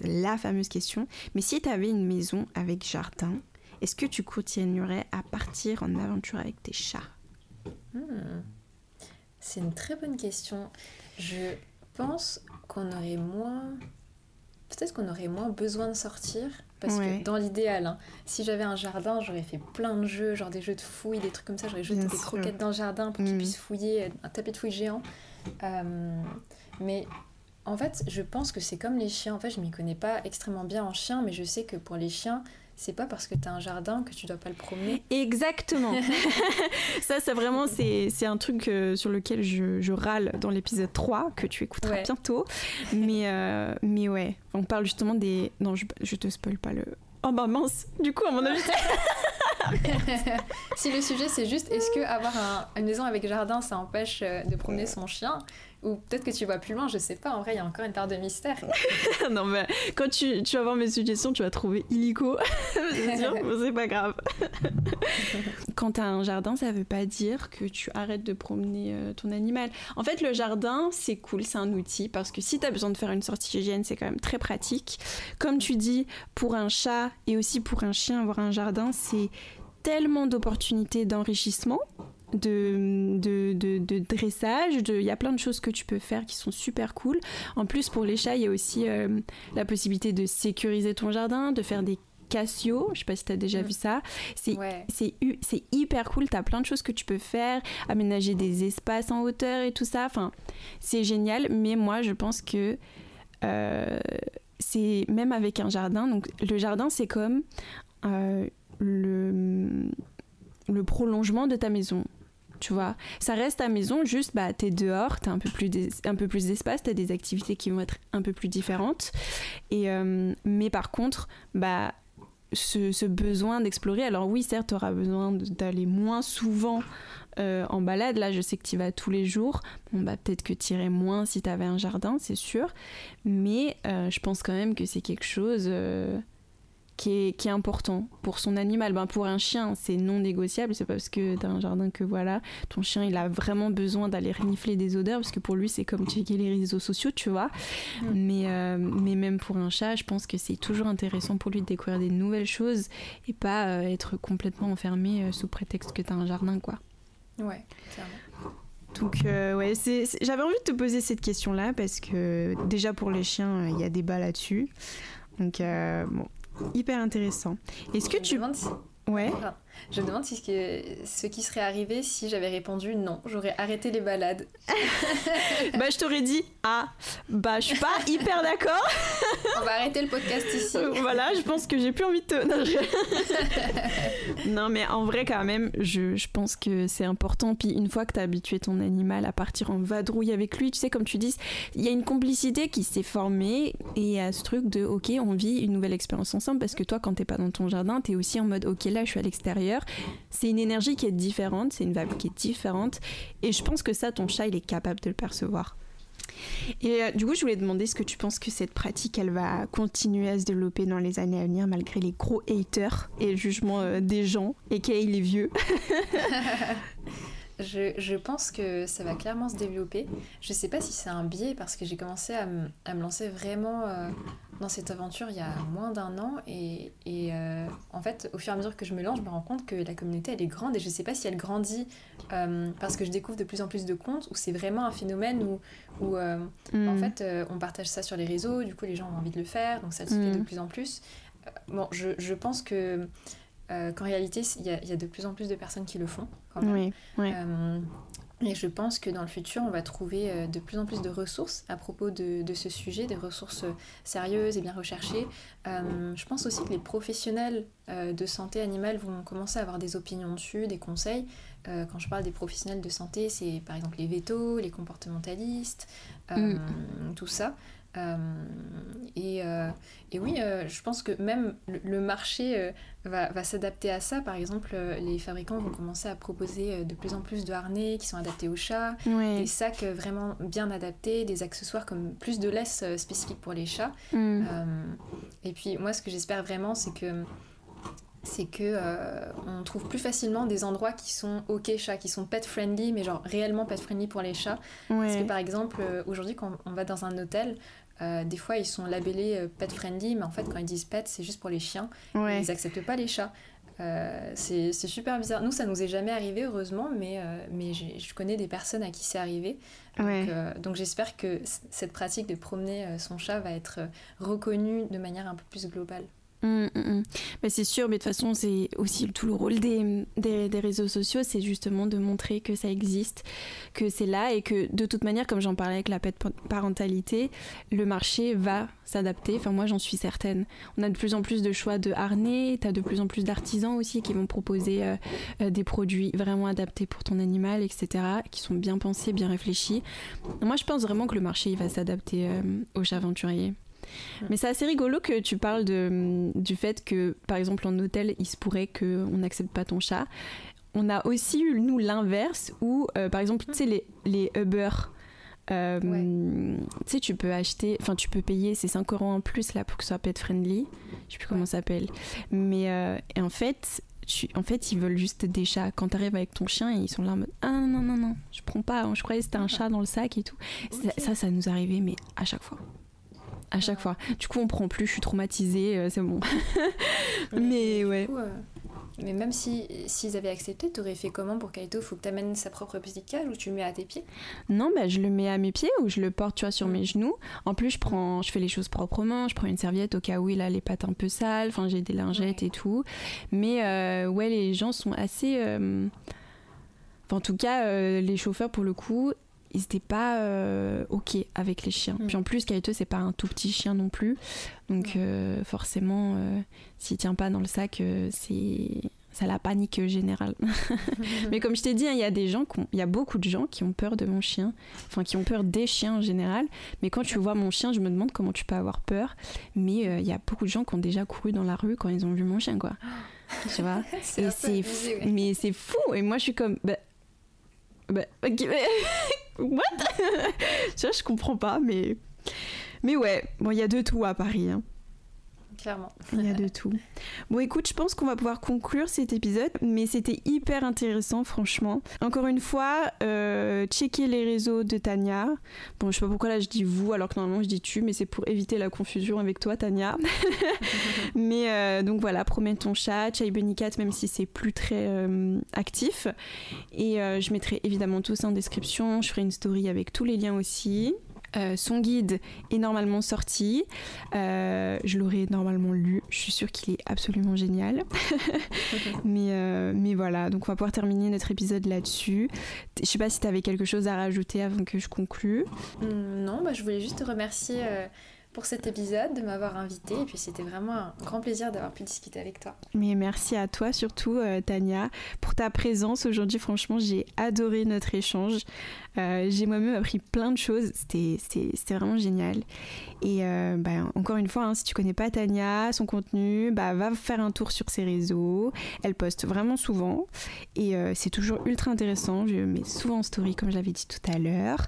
la fameuse question, mais si tu avais une maison avec jardin, est-ce que tu continuerais à partir en aventure avec tes chats? C'est une très bonne question. Je pense peut-être qu'on aurait moins besoin de sortir. Parce que dans l'idéal, si j'avais un jardin, j'aurais fait plein de jeux, genre des jeux de fouilles, des trucs comme ça. J'aurais jeté des croquettes dans le jardin pour qu'ils puissent fouiller, un tapis de fouille géant. Mais en fait, je pense que c'est comme les chiens. En fait, je m'y connais pas extrêmement bien en chien, mais je sais que pour les chiens, c'est pas parce que t'as un jardin que tu dois pas le promener. Exactement. Ça, c'est un truc sur lequel je râle dans l'épisode 3, que tu écouteras bientôt. Mais ouais, on parle justement des... Non, je te spoil pas le... Oh bah mince, du coup, à mon avis... Si le sujet, c'est juste, est-ce que avoir une maison avec jardin, ça empêche de promener son chien? Ou peut-être que tu vois plus loin, je sais pas, en vrai il y a encore une part de mystère. Non mais quand tu vas voir mes suggestions, tu vas trouver illico, c'est sûr, mais c'est pas grave. Quand t'as un jardin, ça veut pas dire que tu arrêtes de promener ton animal. En fait, le jardin, c'est cool, c'est un outil, parce que si t'as besoin de faire une sortie hygiène, c'est quand même très pratique. Comme tu dis, pour un chat et aussi pour un chien, avoir un jardin, c'est tellement d'opportunités d'enrichissement, de dressage, il y a plein de choses que tu peux faire qui sont super cool. En plus, pour les chats, il y a aussi la possibilité de sécuriser ton jardin, de faire des Casio, je sais pas si t'as déjà vu ça, c'est hyper cool, t'as plein de choses que tu peux faire, aménager des espaces en hauteur et tout ça, enfin c'est génial, mais moi je pense que c'est même avec un jardin, donc le jardin c'est comme le prolongement de ta maison. Tu vois, ça reste ta maison, juste bah, t'es dehors, t'as un peu plus d'espace, t'as des activités qui vont être un peu plus différentes. Mais par contre, bah, ce besoin d'explorer, alors oui, certes, t'auras besoin d'aller moins souvent en balade. Là, je sais que t'y vas tous les jours. Bon, bah, peut-être que t'irais moins si t'avais un jardin, c'est sûr. Mais je pense quand même que c'est quelque chose qui est important pour son animal. Ben, pour un chien, c'est non négociable. C'est pas parce que t'as un jardin que voilà, ton chien, il a vraiment besoin d'aller renifler des odeurs, parce que pour lui, c'est comme checker les réseaux sociaux, tu vois. Mais même pour un chat, je pense que c'est toujours intéressant pour lui de découvrir des nouvelles choses et pas être complètement enfermé sous prétexte que t'as un jardin, quoi. Ouais, clairement. Donc ouais, j'avais envie de te poser cette question-là parce que déjà pour les chiens, il y a débat là-dessus. Donc bon, hyper intéressant. Est-ce que tu... Ouais. Enfin, je me demande ce qui serait arrivé si j'avais répondu non. J'aurais arrêté les balades. Bah, je t'aurais dit bah, je suis pas hyper d'accord. On va arrêter le podcast ici. Voilà, je pense que j'ai plus envie de te... Non, mais en vrai, quand même, je pense que c'est important. Puis une fois que t'as habitué ton animal à partir en vadrouille avec lui, tu sais, comme tu dis, il y a une complicité qui s'est formée et il y a ce truc de, ok, on vit une nouvelle expérience ensemble, parce que toi, quand t'es pas dans ton jardin, t'es aussi en mode, ok, là, je suis à l'extérieur. C'est une énergie qui est différente, c'est une vibe qui est différente. Et je pense que ça, ton chat, il est capable de le percevoir. Et du coup, je voulais demander, est-ce que tu penses que cette pratique, elle va continuer à se développer dans les années à venir, malgré les gros haters et le jugement des gens, et les vieux? Je pense que ça va clairement se développer. Je sais pas si c'est un biais, parce que j'ai commencé à me lancer vraiment dans cette aventure il y a moins d'un an, et en fait, au fur et à mesure que je me lance, je me rends compte que la communauté, elle est grande, et je sais pas si elle grandit parce que je découvre de plus en plus de comptes, ou c'est vraiment un phénomène où en fait on partage ça sur les réseaux, du coup les gens ont envie de le faire, donc ça se fait de plus en plus. Bon, je pense que qu'en réalité, il y a de plus en plus de personnes qui le font, quand même. Oui, ouais. Et je pense que dans le futur, on va trouver de plus en plus de ressources à propos de ce sujet, des ressources sérieuses et bien recherchées. Je pense aussi que les professionnels de santé animale vont commencer à avoir des opinions dessus, des conseils. Quand je parle des professionnels de santé, c'est par exemple les vétos, les comportementalistes, tout ça. Et oui, je pense que même le marché va s'adapter à ça. Par exemple, les fabricants vont commencer à proposer de plus en plus de harnais qui sont adaptés aux chats, des sacs vraiment bien adaptés, des accessoires comme plus de laisse spécifiques pour les chats. Et puis moi, ce que j'espère vraiment, c'est que on trouve plus facilement des endroits qui sont ok chats, qui sont pet friendly, mais genre réellement pet friendly pour les chats. Parce que par exemple, aujourd'hui, quand on va dans un hôtel, des fois ils sont labellés pet friendly, mais en fait quand ils disent pet, c'est juste pour les chiens. Ils acceptent pas les chats. C'est super bizarre. Nous, ça nous est jamais arrivé, heureusement, mais je connais des personnes à qui c'est arrivé. Donc j'espère que cette pratique de promener son chat va être reconnue de manière un peu plus globale. Bah, c'est sûr, mais de toute façon c'est aussi tout le rôle des réseaux sociaux, c'est justement de montrer que ça existe, que c'est là, et que de toute manière, comme j'en parlais avec la pet parentalité, le marché va s'adapter. Enfin, moi j'en suis certaine. On a de plus en plus de choix de harnais, t'as de plus en plus d'artisans aussi qui vont proposer des produits vraiment adaptés pour ton animal, etc., qui sont bien pensés, bien réfléchis. Moi je pense vraiment que le marché il va s'adapter aux chats aventuriers. Mais c'est assez rigolo que tu parles du fait que, par exemple, en hôtel, il se pourrait qu'on n'accepte pas ton chat. On a aussi eu, nous, l'inverse, où, par exemple, tu sais, les Uber, Tu sais, tu peux payer, c'est 5 € en plus là pour que ce soit pet friendly. Je sais plus comment ça s'appelle. Mais et en fait, ils veulent juste des chats. Quand t'arrives avec ton chien, ils sont là en mode ah non, je prends pas. Je croyais que c'était un chat dans le sac et tout. Okay. Ça nous arrivait, mais à chaque fois. À chaque fois. Du coup, on prend plus. Je suis traumatisée. C'est bon. Mais ouais. Du coup, mais même s'ils avaient accepté, t'aurais fait comment pour Kaito? Faut que t'amènes sa propre petite cage ou tu le mets à tes pieds? Non, je le mets à mes pieds ou je le porte, tu vois, sur mes genoux. En plus, je fais les choses proprement. Je prends une serviette au cas où il a les pattes un peu sales. Enfin, j'ai des lingettes et tout. Mais les gens sont assez... en tout cas, les chauffeurs, pour le coup, ils n'étaient pas OK avec les chiens. Puis en plus, Kaito, c'est pas un tout petit chien non plus. Donc forcément, s'il tient pas dans le sac, ça la panique générale. Mais comme je t'ai dit, il y a beaucoup de gens qui ont peur de mon chien. Enfin, qui ont peur des chiens en général. Mais quand tu vois mon chien, je me demande comment tu peux avoir peur. Mais il y a beaucoup de gens qui ont déjà couru dans la rue quand ils ont vu mon chien, quoi. Tu vois. Et c'est fou. Mais c'est fou. Et moi, je suis comme... okay. What? Je comprends pas, mais ouais, bon, il y a de tout à Paris, hein. Clairement. Il y a de tout. Bon, écoute, je pense qu'on va pouvoir conclure cet épisode, mais c'était hyper intéressant, franchement. Encore une fois, checker les réseaux de Tania. Bon, je sais pas pourquoi là je dis vous, alors que normalement je dis tu, mais c'est pour éviter la confusion avec toi, Tania. Mais donc voilà, promène ton chat, Chai Bunny Cat, même si c'est plus très actif. Et je mettrai évidemment tout ça en description. Je ferai une story avec tous les liens aussi. Son guide est normalement sorti. Je l'aurai normalement lu. Je suis sûre qu'il est absolument génial. mais voilà, donc on va pouvoir terminer notre épisode là-dessus. Je sais pas si tu avais quelque chose à rajouter avant que je conclue. Non, je voulais juste te remercier pour cet épisode, de m'avoir invitée. Et puis c'était vraiment un grand plaisir d'avoir pu discuter avec toi. Mais merci à toi surtout, Tania, pour ta présence aujourd'hui. Franchement, j'ai adoré notre échange. J'ai moi-même appris plein de choses. C'était vraiment génial. Et encore une fois, si tu connais pas Tania, son contenu, va faire un tour sur ses réseaux. Elle poste vraiment souvent. Et c'est toujours ultra intéressant. Je mets souvent en story, comme je l'avais dit tout à l'heure.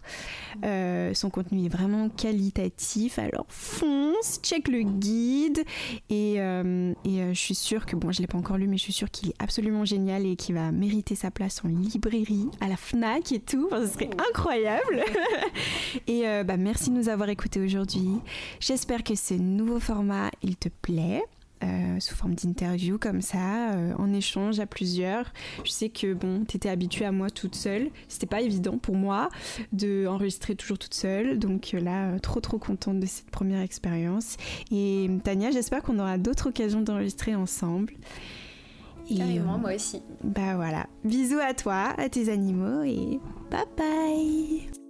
Son contenu est vraiment qualitatif. Alors fonce, check le guide. Et je suis sûre que, je l'ai pas encore lu, mais je suis sûre qu'il est absolument génial et qu'il va mériter sa place en librairie, à la Fnac et tout. Enfin, ce serait incroyable. Et merci de nous avoir écoutés aujourd'hui. J'espère que ce nouveau format, il te plaît. Sous forme d'interview comme ça, en échange à plusieurs. Je sais que t'étais habituée à moi toute seule. C'était pas évident pour moi d'enregistrer toujours toute seule. Donc là, trop contente de cette première expérience. Et Tania, j'espère qu'on aura d'autres occasions d'enregistrer ensemble. Carrément, moi aussi. Voilà. Bisous à toi, à tes animaux et bye bye.